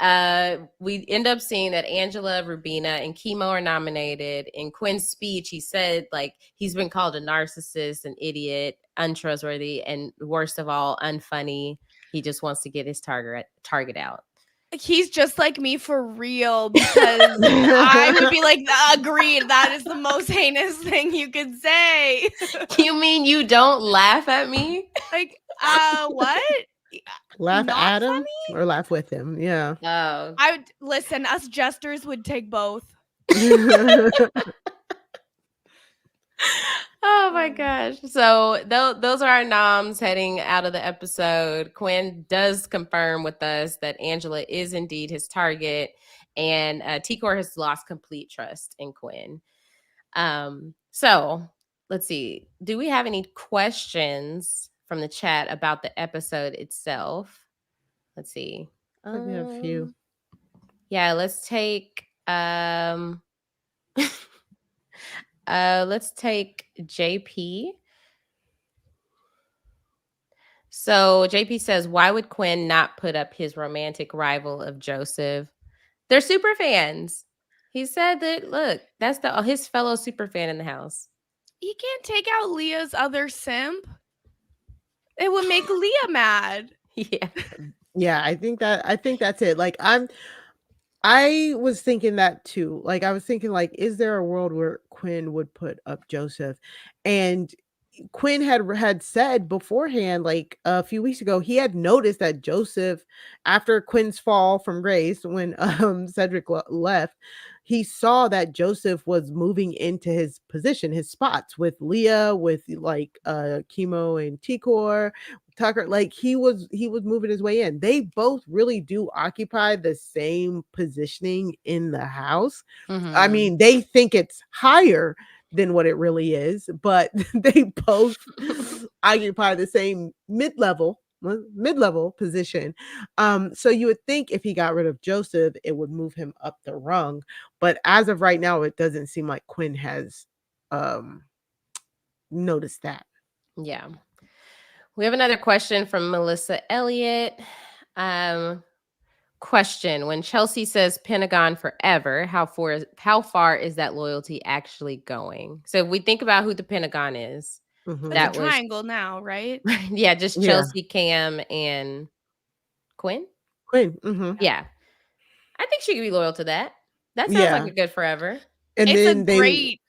we end up seeing that Angela, Rubina, and Kimo are nominated. In Quinn's speech, he said, like, he's been called a narcissist, an idiot, untrustworthy, and worst of all, unfunny. He just wants to get his target out. He's just like me for real, because I would be like, agreed. That is the most heinous thing you could say. You mean you don't laugh at me? Like, what? Laugh at him or laugh with him? Yeah. Oh. I would listen. Us jesters would take both. Oh my gosh. So those are our noms heading out of the episode. Quinn does confirm with us that Angela is indeed his target, and T-Core has lost complete trust in Quinn. So let's see. Do we have any questions from the chat about the episode itself? Let's see. Like we have a few. Yeah, let's take let's take JP. So JP says, why would Quinn not put up his romantic rival of Joseph? They're super fans. He said that, look, that's his fellow super fan in the house. He can't take out Leah's other simp. It would make Leah mad. Yeah. Yeah, I think that's it. Like I was thinking that too. Like I was thinking like, is there a world where Quinn would put up Joseph? And Quinn had said beforehand, like a few weeks ago, he had noticed that Joseph, after Quinn's fall from grace, when Cedric left, he saw that Joseph was moving into his position, his spots with Leah, with like Kimo and Tikor, Tucker. Like he was moving his way in. They both really do occupy the same positioning in the house. I mean, they think it's higher than what it really is, but they both occupy the same mid-level position. So you would think if he got rid of Joseph, it would move him up the rung. But as of right now, it doesn't seem like Quinn has noticed that. Yeah. We have another question from Melissa Elliott. Question: when Chelsea says Pentagon forever, how far is that loyalty actually going? So if we think about who the Pentagon is, That triangle now, right? Yeah, just Chelsea, Cam, and Quinn. Yeah, I think she could be loyal to that. That sounds like a good forever. And it's then a great.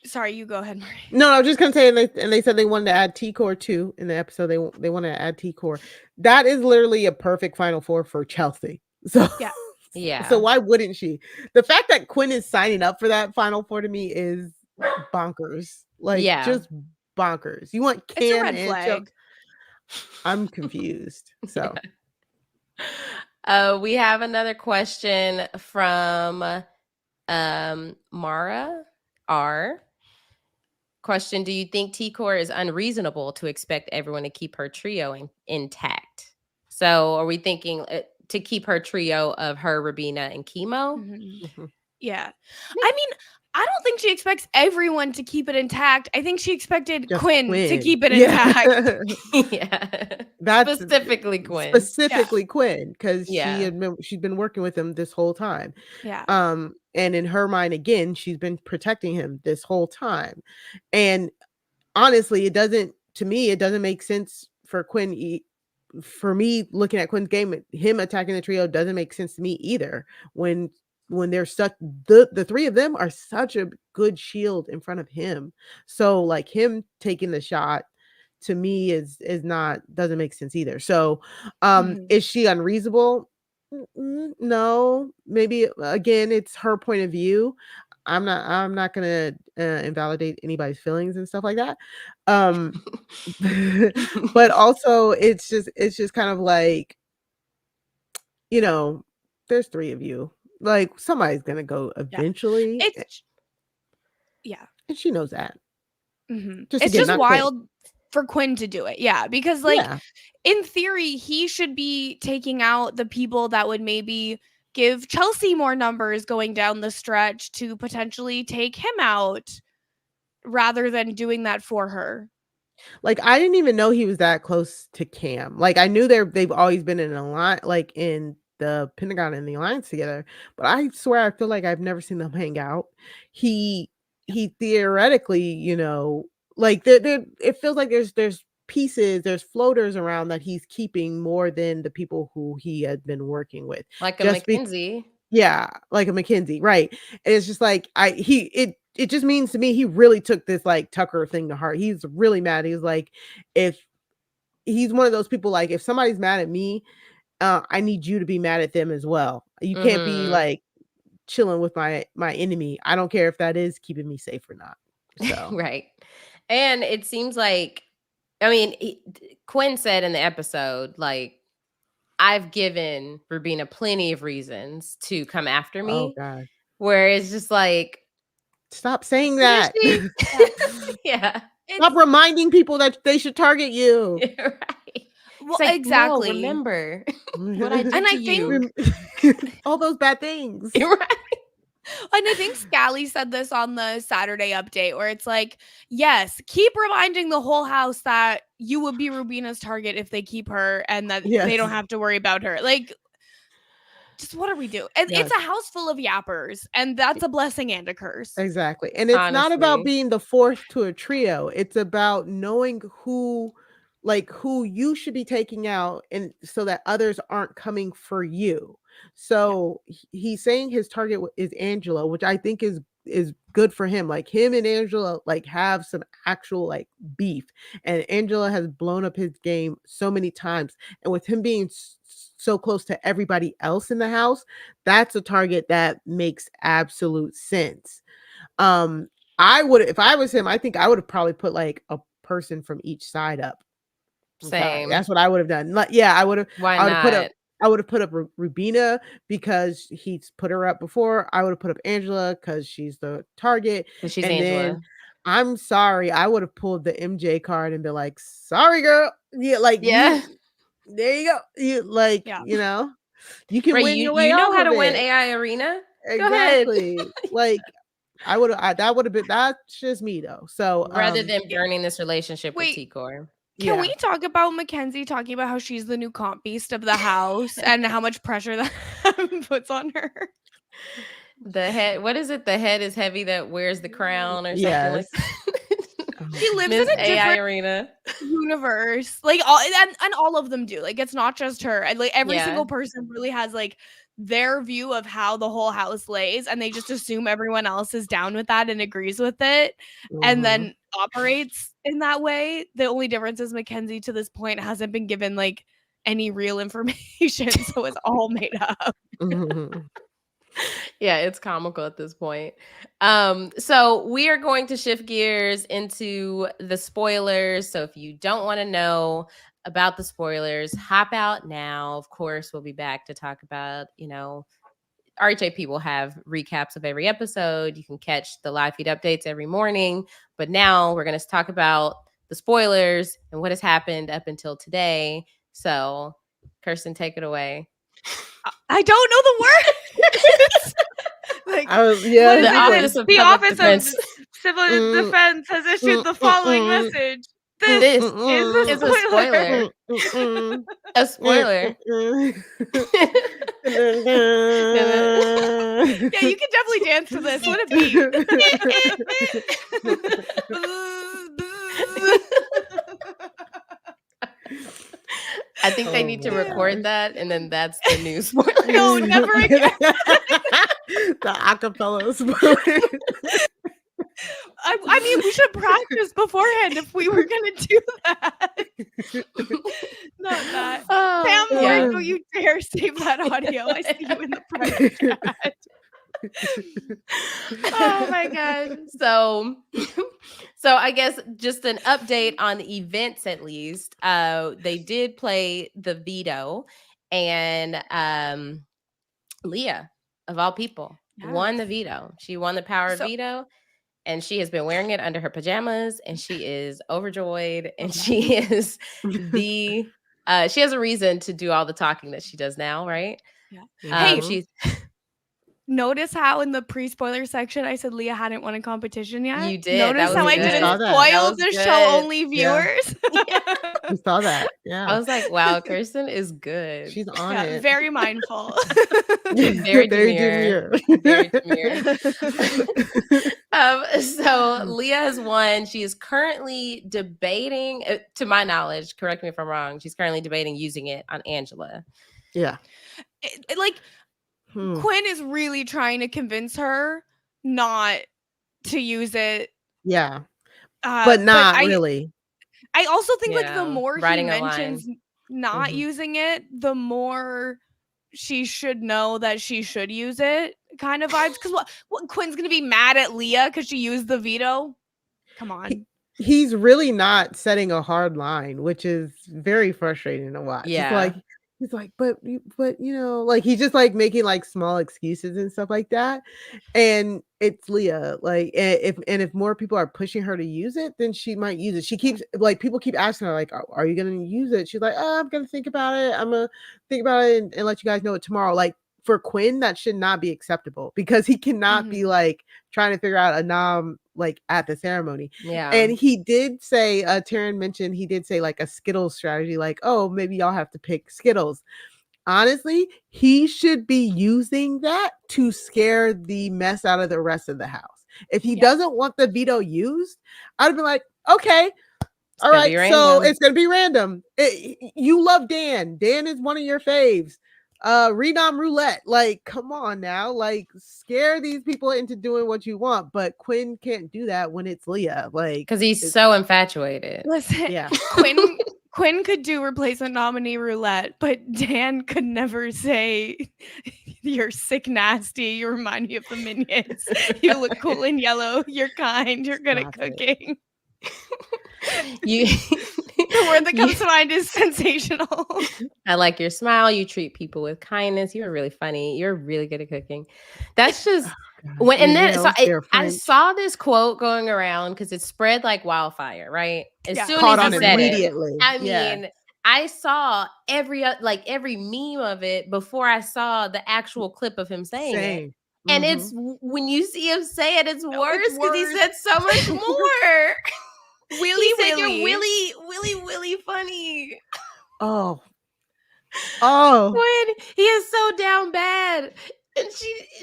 Sorry, you go ahead, Marie. No, I was just gonna say, and they said they wanted to add T-Core too in the episode. They want to add T-Core. That is literally a perfect Final Four for Chelsea. So yeah. So why wouldn't she? The fact that Quinn is signing up for that Final Four to me is bonkers. Like just bonkers. You want Cam it's a red and flag. I'm confused. So we have another question from Mara R. Question: do you think T-Core is unreasonable to expect everyone to keep her trio intact? So are we thinking to keep her trio of her, Rubina, and Kimo? Yeah. I mean, I don't think she expects everyone to keep it intact. I think she expected Quinn to keep it intact. Yeah. That's specifically Quinn. Quinn, because she's been working with him this whole time. Yeah. And in her mind, again, she's been protecting him this whole time. And honestly, it doesn't make sense for Quinn. For me, looking at Quinn's game, him attacking the trio doesn't make sense to me either. When they're such the three of them are such a good shield in front of him. So like him taking the shot to me doesn't make sense either. So is she unreasonable? No, maybe again, it's her point of view. I'm not gonna invalidate anybody's feelings and stuff like that. But also it's just kind of like, there's three of you. Like somebody's gonna go eventually. And she knows that. It's just wild for Quinn to do it. Yeah, because in theory, he should be taking out the people that would maybe give Chelsea more numbers going down the stretch to potentially take him out rather than doing that for her. Like I didn't even know he was that close to Cam. Like I knew they've always been in a lot, like in the Pentagon and the Alliance together, but I swear I feel like I've never seen them hang out. He theoretically, like it feels like there's pieces, there's floaters around that he's keeping more than the people who he had been working with. Like a McKinsey. Like a McKinsey, right? And it's just like it just means to me he really took this like Tucker thing to heart. He's really mad. He's like, if he's one of those people, like if somebody's mad at me, I need you to be mad at them as well. You can't be like chilling with my enemy. I don't care if that is keeping me safe or not. So right. And it seems like, I mean, Quinn said in the episode, like, I've given Rubina plenty of reasons to come after me. Oh God. Where it's just like, stop saying that. Yeah. Stop reminding people that they should target you. Right. Well, like, exactly. No, remember what I did And to I you. all those bad things. Right. And I think Scally said this on the Saturday update where it's like, yes, keep reminding the whole house that you would be Rubina's target if they keep her and that they don't have to worry about her. Like, just what are we doing? And Yes. it's a house full of yappers, and that's a blessing and a curse. Exactly. And it's not about Honestly. being the fourth to a trio. It's about knowing who you should be taking out, and so that others aren't coming for you. So he's saying his target is Angela, which I think is good for him. Like him and Angela like have some actual like beef, and Angela has blown up his game so many times, and with him being so close to everybody else in the house, that's a target that makes absolute sense. I would, if I was him, I think I would have probably put like a person from each side up. Same. That's what I would have done. Like, yeah, I would have. Why I would have put up. not? I would have put up Rubina because he's put her up before. I would have put up Angela because she's the target. Because she's And Angela. then I'm sorry, I would have pulled the MJ card and been like, "Sorry, girl." Yeah, like Yeah. there you go. You like, you know, you can Right, win your you way know off how to of win it. AI Arena? Exactly. Go ahead. Like I would have. That would have been. That's just me though. So Rather than burning this relationship with Wait. T-Core. Can we talk about Mackenzie talking about how she's the new comp beast of the house and how much pressure that puts on her? The head, what is it? The head is heavy that wears the crown or something like that. She lives Miss in a AI different Arena universe. Like all and all of them do. Like it's not just her. And like every single person really has like their view of how the whole house lays, and they just assume everyone else is down with that and agrees with it, and then operates in that way. The only difference is Mackenzie to this point hasn't been given like any real information, so it's all made up. Yeah, it's comical at this point. So we are going to shift gears into the spoilers. So if you don't want to know about the spoilers, hop out now. Of course, we'll be back to talk about, RHAP will have recaps of every episode. You can catch the live feed updates every morning. But now we're going to talk about the spoilers and what has happened up until today. So, Kirsten, take it away. I don't know the words. Like, the Office of Civil Defense has issued the following message. This is a spoiler. A spoiler. Yeah, you can definitely dance to this. What a beat. I think they need to record that, and then that's the new spoiler. No, never again. The acapella spoiler. I mean, we should practice beforehand if we were gonna do that. Not that. Pam, don't you dare save that audio. I see you in the private chat. Oh my god. So I guess just an update on the events at least. They did play the veto, and Leah, of all people, won the veto. She won the power of veto, and she has been wearing it under her pajamas, and she is overjoyed, and she is she has a reason to do all the talking that she does now, right? Yeah. She's notice how in the pre-spoiler section I said Leah hadn't won a competition yet? You did. Notice how I didn't spoil the show only viewers? You saw that. Yeah. I was like, wow, Kirsten is good. She's on it. Very mindful. Very demure. Very demure. So Leah has won. She is currently debating, to my knowledge, correct me if I'm wrong, she's currently debating using it on Angela. Yeah. Quinn is really trying to convince her not to use it. Yeah. But not really. I also think like the more he mentions not using it, the more she should know that she should use it kind of vibes. Because what Quinn's going to be mad at Leah because she used the veto? Come on. He's really not setting a hard line, which is very frustrating to watch. Yeah. It's like He's like, but like he's just like making like small excuses and stuff like that. And it's Leah. Like, if more people are pushing her to use it, then she might use it. She keeps like people keep asking her, like, are you gonna use it? She's like, I'm gonna think about it. I'm gonna think about it and let you guys know it tomorrow. Like for Quinn, that should not be acceptable because he cannot be like trying to figure out a nom like at the ceremony. Yeah. And he did say, Taran mentioned he did say like a Skittles strategy, like, oh, maybe y'all have to pick Skittles. Honestly, he should be using that to scare the mess out of the rest of the house. If he doesn't want the veto used, I'd be like, okay, all right, so it's gonna be random. You love Dan. Dan is one of your faves. Renom roulette. Like, come on now. Like, scare these people into doing what you want. But Quinn can't do that when it's Leah. Like, because he's so infatuated. Listen, yeah. Quinn could do replacement nominee roulette, but Dan could never say, "You're sick, nasty. You remind me of the Minions. You look cool in yellow. You're kind. You're good at cooking." The word that comes to mind is sensational. I like your smile. You treat people with kindness. You're really funny. You're really good at cooking. That's just I saw this quote going around because it spread like wildfire, right? As soon as he said immediately. I mean, I saw every meme of it before I saw the actual clip of him saying it. And it's when you see him say it, it's worse because he said so much more. You're really funny. Oh. Quinn, he is so down bad. And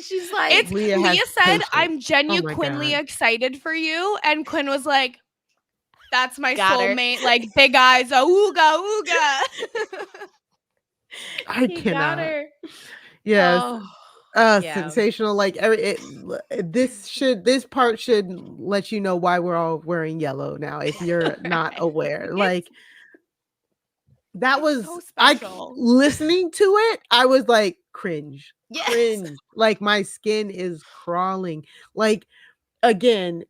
she's like, Leah said, I'm genuinely excited for you. And Quinn was like, that's my soulmate, like big eyes, ooga ooga. I cannot. Yes. Sensational. Like this part should let you know why we're all wearing yellow now if you're not aware. Like that was so listening to it, I was like cringe. Like my skin is crawling. Like again,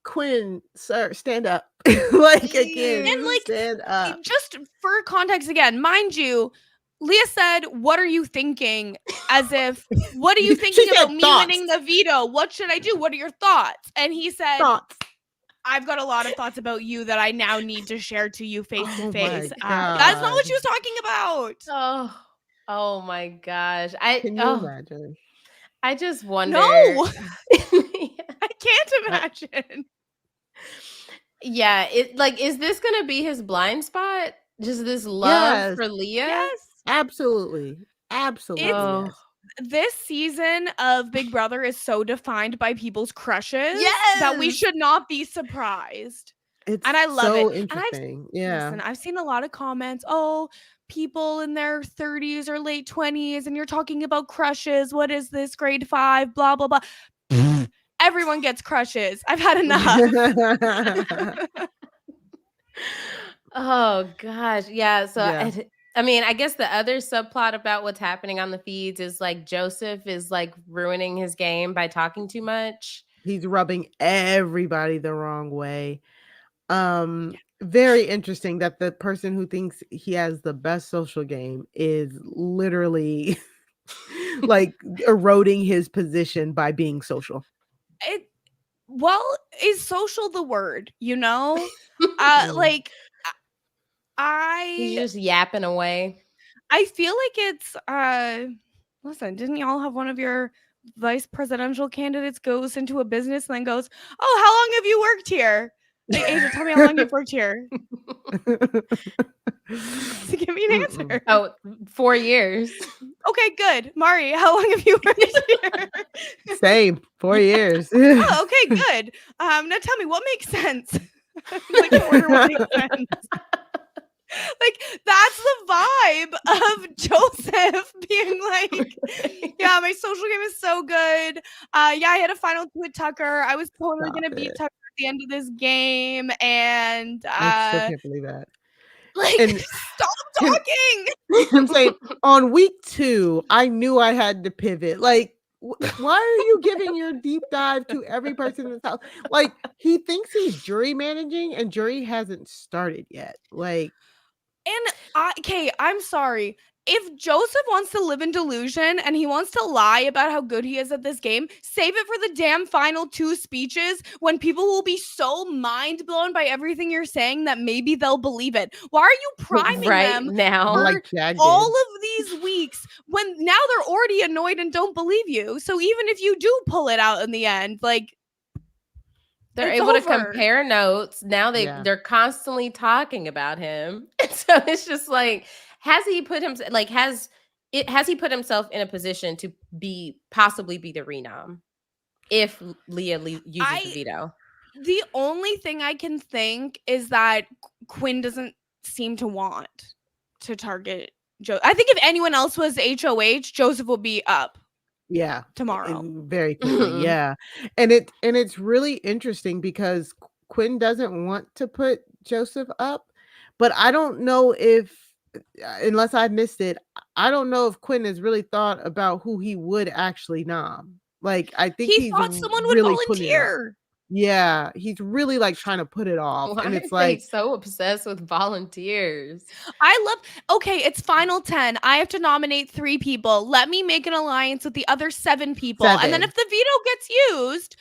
Quinn, sir, stand up. Like again, and like stand up. Just for context again, mind you, Leah said, "What are you thinking?" As if, "What are you thinking about me winning the veto? What should I do? What are your thoughts?" And he said, "Thoughts. I've got a lot of thoughts about you that I now need to share to you face to face." That's not what she was talking about. Oh my gosh! Can you imagine? I just wonder. No, I can't imagine. Yeah, is this gonna be his blind spot? Just this love for Leah? Yes, absolutely. Yes. This season of Big Brother is so defined by people's crushes that we should not be surprised. And I love so it. Interesting. Listen, I've seen a lot of comments. Oh, people in their 30s or late 20s, and you're talking about crushes. What is this? Grade 5, blah, blah, blah. Everyone gets crushes. I've had enough. Oh gosh. Yeah. So I mean, I guess the other subplot about what's happening on the feeds is like Joseph is like ruining his game by talking too much. He's rubbing everybody the wrong way. Very interesting that the person who thinks he has the best social game is literally like eroding his position by being social. Is social the word, you know? Like he's just yapping away. I feel like it's listen, didn't y'all have one of your vice presidential candidates goes into a business and then goes, "Oh, how long have you worked here?" Like, Aysha, tell me how long you've worked here. So give me an answer. Oh, 4 years. Okay, good. Mari, how long have you worked here? Same, 4 years. Oh, okay, good. Now tell me what makes sense. Like, what makes sense. Like, that's the vibe of Joseph being like, yeah, my social game is so good. Yeah, I had a final 2 with Tucker. I was totally going to beat Tucker at the end of this game. And I still can't believe that. Like, stop talking. I'm saying on week 2, I knew I had to pivot. Like, why are you giving your deep dive to every person in this house? Like, he thinks he's jury managing and jury hasn't started yet. Like, and I'm sorry. if Joseph wants to live in delusion and he wants to lie about how good he is at this game, save it for the damn final 2 speeches when people will be so mind blown by everything you're saying that maybe they'll believe it. Why are you priming right them now. for Like Jag all did. of these weeks when now they're already annoyed and don't believe you? So even if you do pull it out in the end, like, They're it's able to over. compare notes. Now Yeah. they're constantly talking about him. So it's just like, has he put him like has he put himself in a position to possibly be the renom if Leah uses the veto? The only thing I can think is that Quinn doesn't seem to want to target Joe. I think if anyone else was HOH, Joseph would be up Yeah. tomorrow. Very quickly. Yeah. And it's really interesting because Quinn doesn't want to put Joseph up, but I don't know if unless I missed it, I don't know if Quinn has really thought about who he would actually nom. Like I think He he's thought someone would really putting it off. volunteer. Yeah, he's really like trying to put it off. Why And are it's they like so obsessed with volunteers? Okay, it's final 10. I have to nominate 3 people. Let me make an alliance with the other 7 people. And then 7. if the veto gets used,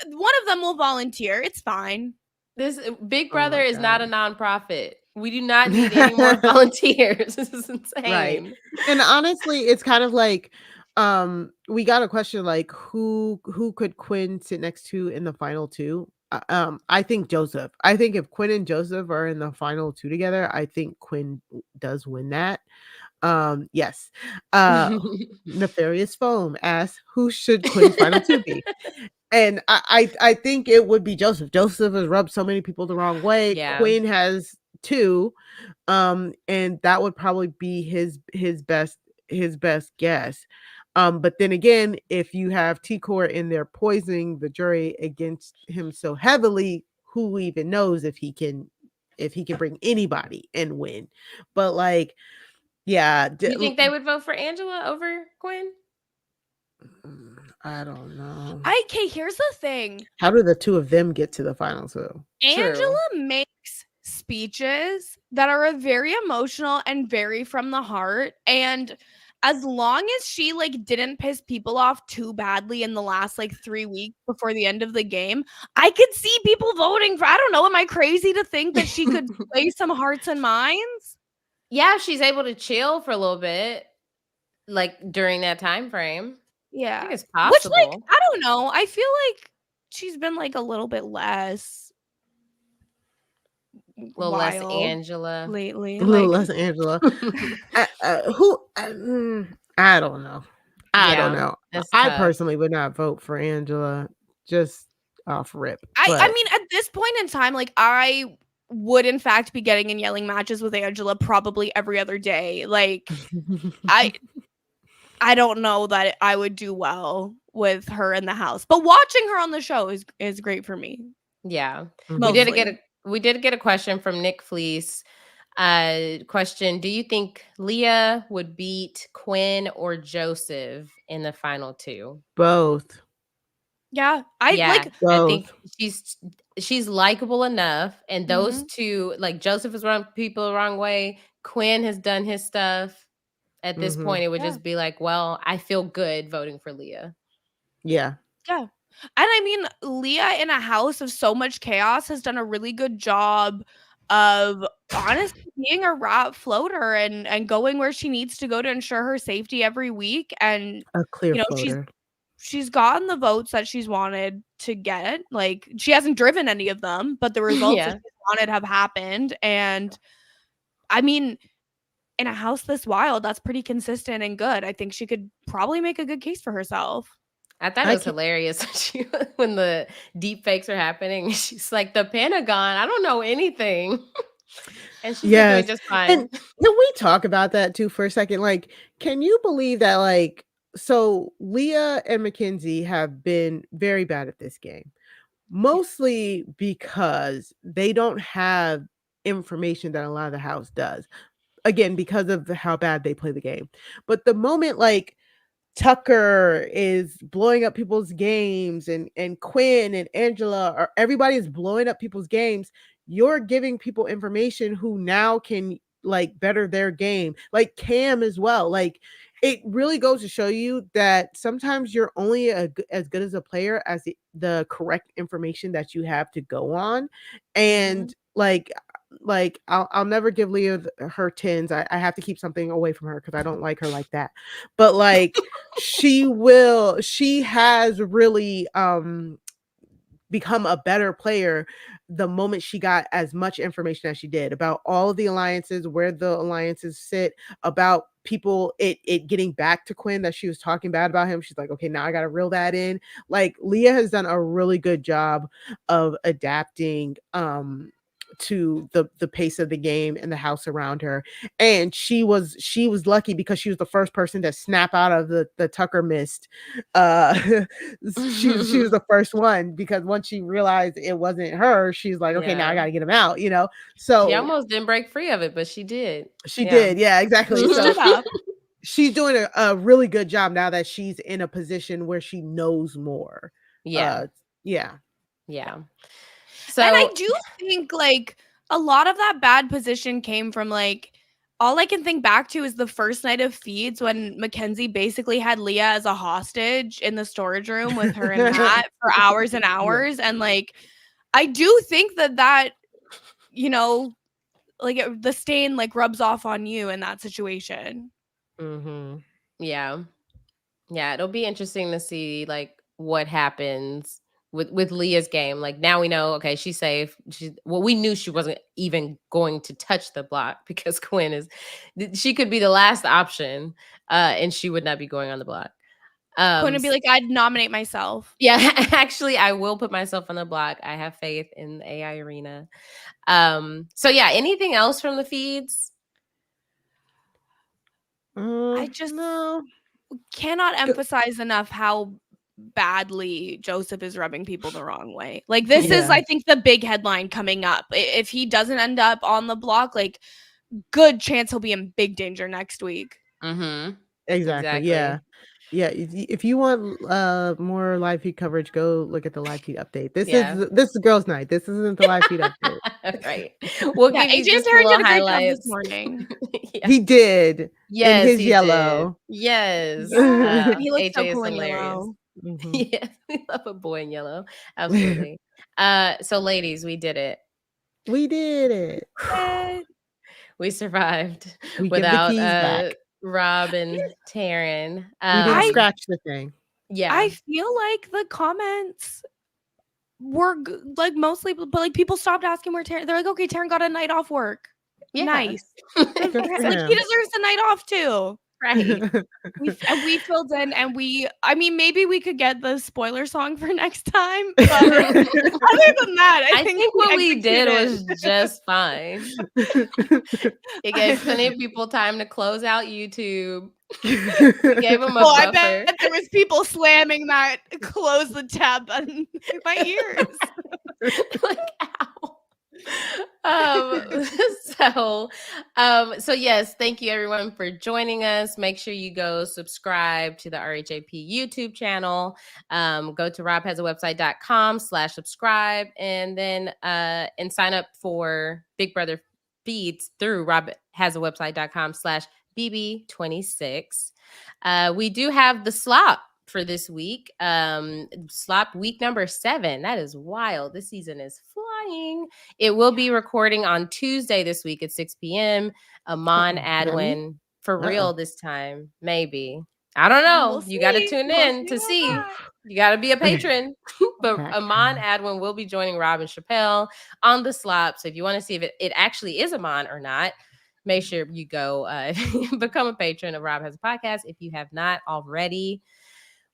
one of them will volunteer. It's fine. This Big Oh my Brother is not a God. nonprofit. We do not need any more volunteers. This is insane. Right. And honestly, it's kind of like we got a question like who could Quinn sit next to in the final 2? I think Joseph. I think if Quinn and Joseph are in the final 2 together, I think Quinn does win that. Yes. Nefarious Foam asks who should Quinn's final 2 be? And I think it would be Joseph. Joseph has rubbed so many people the wrong way. Yeah. Quinn has 2. And that would probably be his best guess. But then again, if you have T-Core in there poisoning the jury against him so heavily, who even knows if he can bring anybody and win. But like, yeah. Do you think they would vote for Angela over Quinn? I don't know. Okay, here's the thing. How do the 2 of them get to the final 2? Angela makes speeches that are very emotional and very from the heart. And as long as she like didn't piss people off too badly in the last like 3 weeks before the end of the game, I could see people voting for, I don't know, am I crazy to think that she could sway some hearts and minds? Yeah, she's able to chill for a little bit, like during that time frame. Yeah. I think it's possible. Which, like, I don't know. I feel like she's been like a little bit less less Angela lately. A little less Angela. Who? I don't know. I don't know. I personally would not vote for Angela just off rip. I mean, at this point in time, like I would in fact be getting in yelling matches with Angela probably every other day. Like I don't know that I would do well with her in the house, but watching her on the show is great for me. Yeah. Mostly. We did get a question from Nick Fleece. Question: do you think Leah would beat Quinn or Joseph in the final 2? Both. Yeah, I think she's likable enough, and those 2, like Joseph is running people the wrong way. Quinn has done his stuff. At this point, it would just be like, well, I feel good voting for Leah. Yeah. Yeah. And I mean, Leah in a house of so much chaos has done a really good job of honestly being a RHAP floater and going where she needs to go to ensure her safety every week. And a clear floater. She's gotten the votes that she's wanted to get. Like she hasn't driven any of them, but the results that she wanted have happened. And I mean, in a house this wild, that's pretty consistent and good. I think she could probably make a good case for herself. I thought it was hilarious when the deep fakes are happening. She's like, the Pentagon, I don't know anything. And she's doing just fine. And can we talk about that too for a second? Like, can you believe that, like, so Leah and Mackenzie have been very bad at this game, mostly because they don't have information that a lot of the house does. Again, because of how bad they play the game. But the moment like Tucker is blowing up people's games and Quinn and Angela or everybody is blowing up people's games, you're giving people information who now can like better their game, like Cam as well. Like it really goes to show you that sometimes you're only as good as a player as the correct information that you have to go on. And like I'll never give Leah her tins. I have to keep something away from her because I don't like her like that. But like she has really become a better player the moment she got as much information as she did about all of the alliances, where the alliances sit, about people, it getting back to Quinn that she was talking bad about him. She's like, okay, now I gotta reel that in. Like Leah has done a really good job of adapting to the pace of the game and the house around her. And she was lucky because she was the first person to snap out of the Tucker mist. She was the first one, because once she realized it wasn't her, she's like, okay, now I gotta get him out, you know. So she almost didn't break free of it, but she did. She did, yeah, exactly. So up. She's doing a really good job now that she's in a position where she knows more. Yeah. So, and I do think like a lot of that bad position came from like, all I can think back to is the first night of feeds when Mackenzie basically had Leah as a hostage in the storage room with her and Matt for hours and hours. And like, I do think that, you know, like the stain like rubs off on you in that situation. Yeah, it'll be interesting to see like what happens with Leah's game. Like now we know, okay, she's safe. We knew she wasn't even going to touch the block because Quinn she could be the last option, and she would not be going on the block. Quinn would be like, I'd nominate myself. Yeah, actually, I will put myself on the block. I have faith in the AI arena. So yeah, anything else from the feeds? I just cannot emphasize enough how badly Joseph is rubbing people the wrong way. Like this is, I think, the big headline coming up. If he doesn't end up on the block, like good chance he'll be in big danger next week. Exactly. Yeah. If you want more live feed coverage, go look at the live feed update. This is girls' night. This isn't the live feed update. Right. We'll give you just a little highlights this morning. He did. Yes, in his yellow. Did. Yes. He looks so cool in yellow. Yes, we love a boy in yellow. Absolutely. So ladies, we did it. We did it. We survived we without give the keys back. Rob and Taran. We didn't scratch the thing. Yeah. I feel like the comments were like mostly, but like people stopped asking where Taran. They're like, okay, Taran got a night off work. Yeah. Nice. Like he deserves a night off too. Right. we filled in, and maybe we could get the spoiler song for next time. But other than that, I think what we did was just fine. It gave plenty of people time to close out YouTube. We gave them a buffer. I bet there was people slamming that close the tab button in my ears. Like, ow. So yes, thank you everyone for joining us. Make sure you go subscribe to the RHAP YouTube channel. Go to robhasawebsite.com/subscribe, and then and sign up for Big Brother feeds through robhasawebsite.com/BB26. We do have the slop for this week. Slop week number 7. That is wild. This season is flying. It will be recording on Tuesday this week at 6 p.m. Amon Adwin for real this time. Maybe. I don't know. You got to tune in to see. You got to be a patron. But Amon Adwin will be joining Rob and Chappelle on the slop. So if you want to see if it actually is Amon or not, make sure you go become a patron of Rob Has a Podcast if you have not already.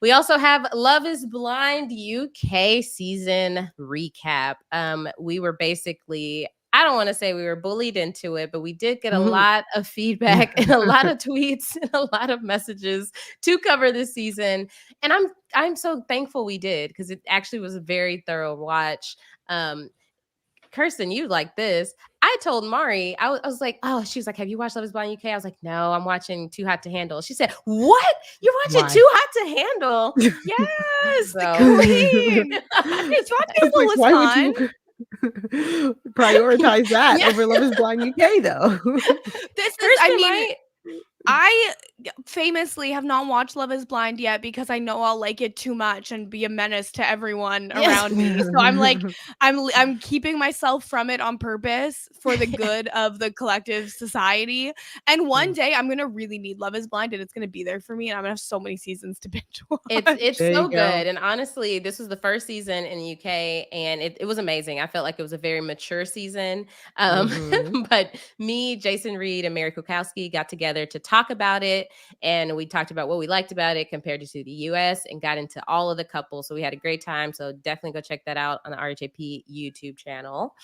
We also have Love is Blind UK season recap. We were basically, I don't want to say we were bullied into it, but we did get a lot of feedback and a lot of tweets and a lot of messages to cover this season. And I'm so thankful we did, because it actually was a very thorough watch. Kirsten, you like this. I told Mari, I was like, oh, she was like, have you watched Love is Blind UK? I was like, no, I'm watching Too Hot to Handle. She said, what? You're watching Too Hot to Handle? Yes, the queen. Too Hot to Handle was fun. Prioritize that Yeah. over Love is Blind UK, though. This is, I Kirsten mean, might. I famously have not watched Love is Blind yet because I know I'll like it too much and be a menace to everyone Yes. around me. So I'm like, I'm keeping myself from it on purpose for the good of the collective society. And one day I'm gonna really need Love is Blind and it's gonna be there for me, and I'm gonna have so many seasons to binge watch. It's There so you go. good. And honestly, this was the first season in the UK and it was amazing. I felt like it was a very mature season. Mhm. But me, Jason Reed, and Mary Kukowski got together to talk about it. And we talked about what we liked about it compared to the US and got into all of the couples. So we had a great time. So definitely go check that out on the RHAP YouTube channel.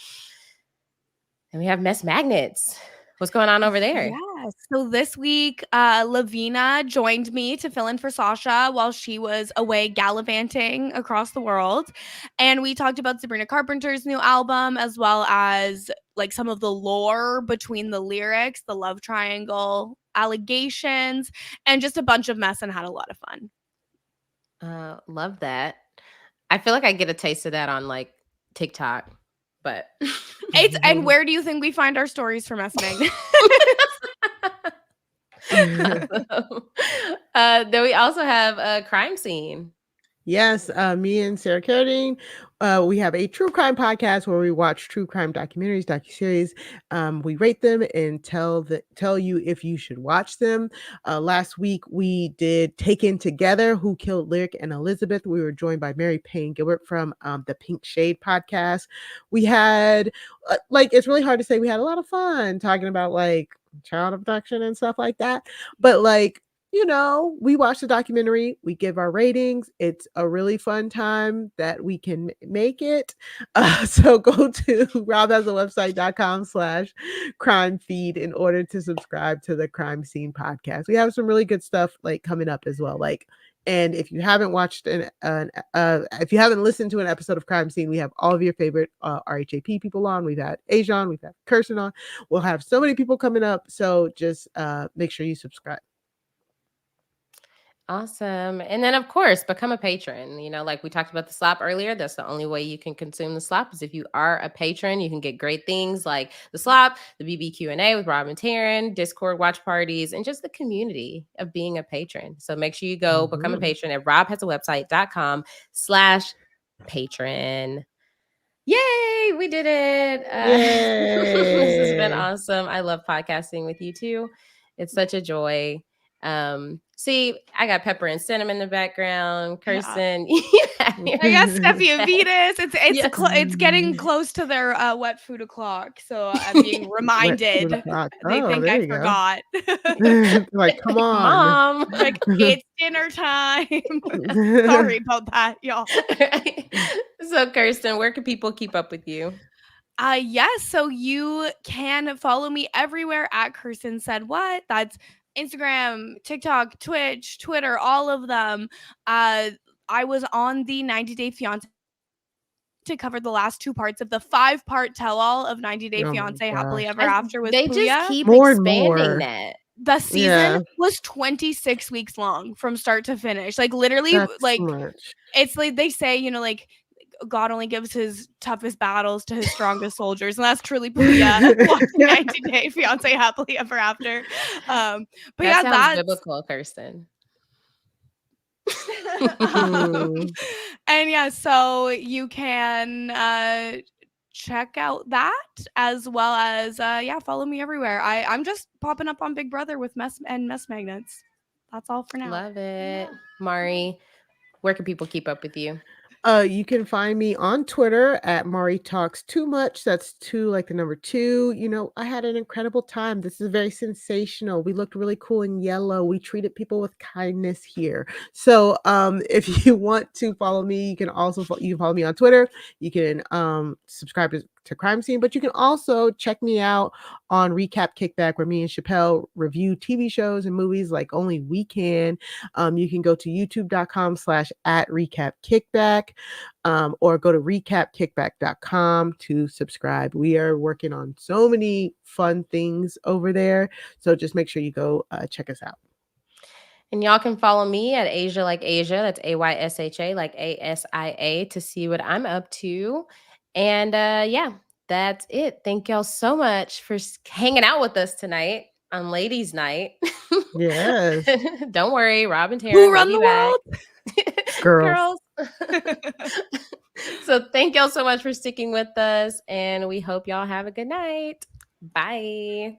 And we have Mess Magnets. What's going on over there? Yes. So this week, Lavina joined me to fill in for Sasha while she was away gallivanting across the world. And we talked about Sabrina Carpenter's new album, as well as like some of the lore between the lyrics, the love triangle, allegations, and just a bunch of mess, and had a lot of fun. Love that. I feel like I get a taste of that on like TikTok, but And where do you think we find our stories for Mess Magnet? Then we also have a crime scene. Yes, me and Sarah Carradine, we have a true crime podcast where we watch true crime documentaries, docuseries. We rate them and tell you if you should watch them. Last week we did Taken Together: Who Killed Lyric and Elizabeth. We were joined by Mary Payne Gilbert from the Pink Shade podcast. We had it's really hard to say. We had a lot of fun talking about like child abduction and stuff like that, but like, we watch the documentary, we give our ratings. It's a really fun time that we can make it. So go to robhasawebsite.com/crime feed in order to subscribe to the Crime Scene podcast. We have some really good stuff like coming up as well. And if you haven't watched if you haven't listened to an episode of Crime Scene, we have all of your favorite RHAP people on. We've had Aysha on, we've had Kirsten on. We'll have so many people coming up. So just make sure you subscribe. Awesome. And then, of course, become a patron. Like we talked about the slop earlier, that's the only way you can consume the slop is if you are a patron. You can get great things like the slop, the BB Q&A with Rob and Taran, Discord watch parties, and just the community of being a patron. So make sure you go become a patron at robhasawebsite.com/patron. Yay, we did it. This has been awesome. I love podcasting with you too. It's such a joy. See, I got pepper and cinnamon in the background. Kirsten, I got Steffi and Venus. Yes. It's getting close to their wet food o'clock, so I'm being reminded. They think I forgot. Like, come on, Mom. Like, it's dinner time. Sorry about that, y'all. So, Kirsten, where can people keep up with you? Yes, so you can follow me everywhere at Kirsten Said What. That's Instagram, TikTok, Twitch, Twitter, all of them. I was on the 90 Day Fiancé to cover the last 2 parts of the 5-part tell-all of 90 Day Fiancé Happily Ever After with They Puya. just keep More and expanding more. that. The season was 26 weeks long from start to finish. Like literally, That's like much. it's like they say, like God only gives his toughest battles to his strongest soldiers, and that's truly Puya watching 90 Day Fiancé Happily Ever After. But that sounds biblical, Kirsten. And yeah, so you can check out that as well as follow me everywhere. I'm just popping up on Big Brother with Mess Magnets. That's all for now. Love it. Mari, where can people keep up with you? You can find me on Twitter at Mari Talks Too Much. That's 2 like the number 2. I had an incredible time. This is very sensational. We looked really cool in yellow. We treated people with kindness here. So if you want to follow me, you can follow me on Twitter. You can subscribe to Crime Scene, but you can also check me out on Recap Kickback, where me and Chappelle review TV shows and movies like only we can. You can go to youtube.com/@recapkickback. Or go to recapkickback.com to subscribe. We are working on so many fun things over there. So just make sure you go check us out. And y'all can follow me at Aysha Like Aysha. That's AYSHA like ASIA to see what I'm up to. And yeah, that's it. Thank y'all so much for hanging out with us tonight on Ladies' Night. Yes. Don't worry, Rob and Taran Who will run be the back. Girls. So thank y'all so much for sticking with us, and we hope y'all have a good night. Bye.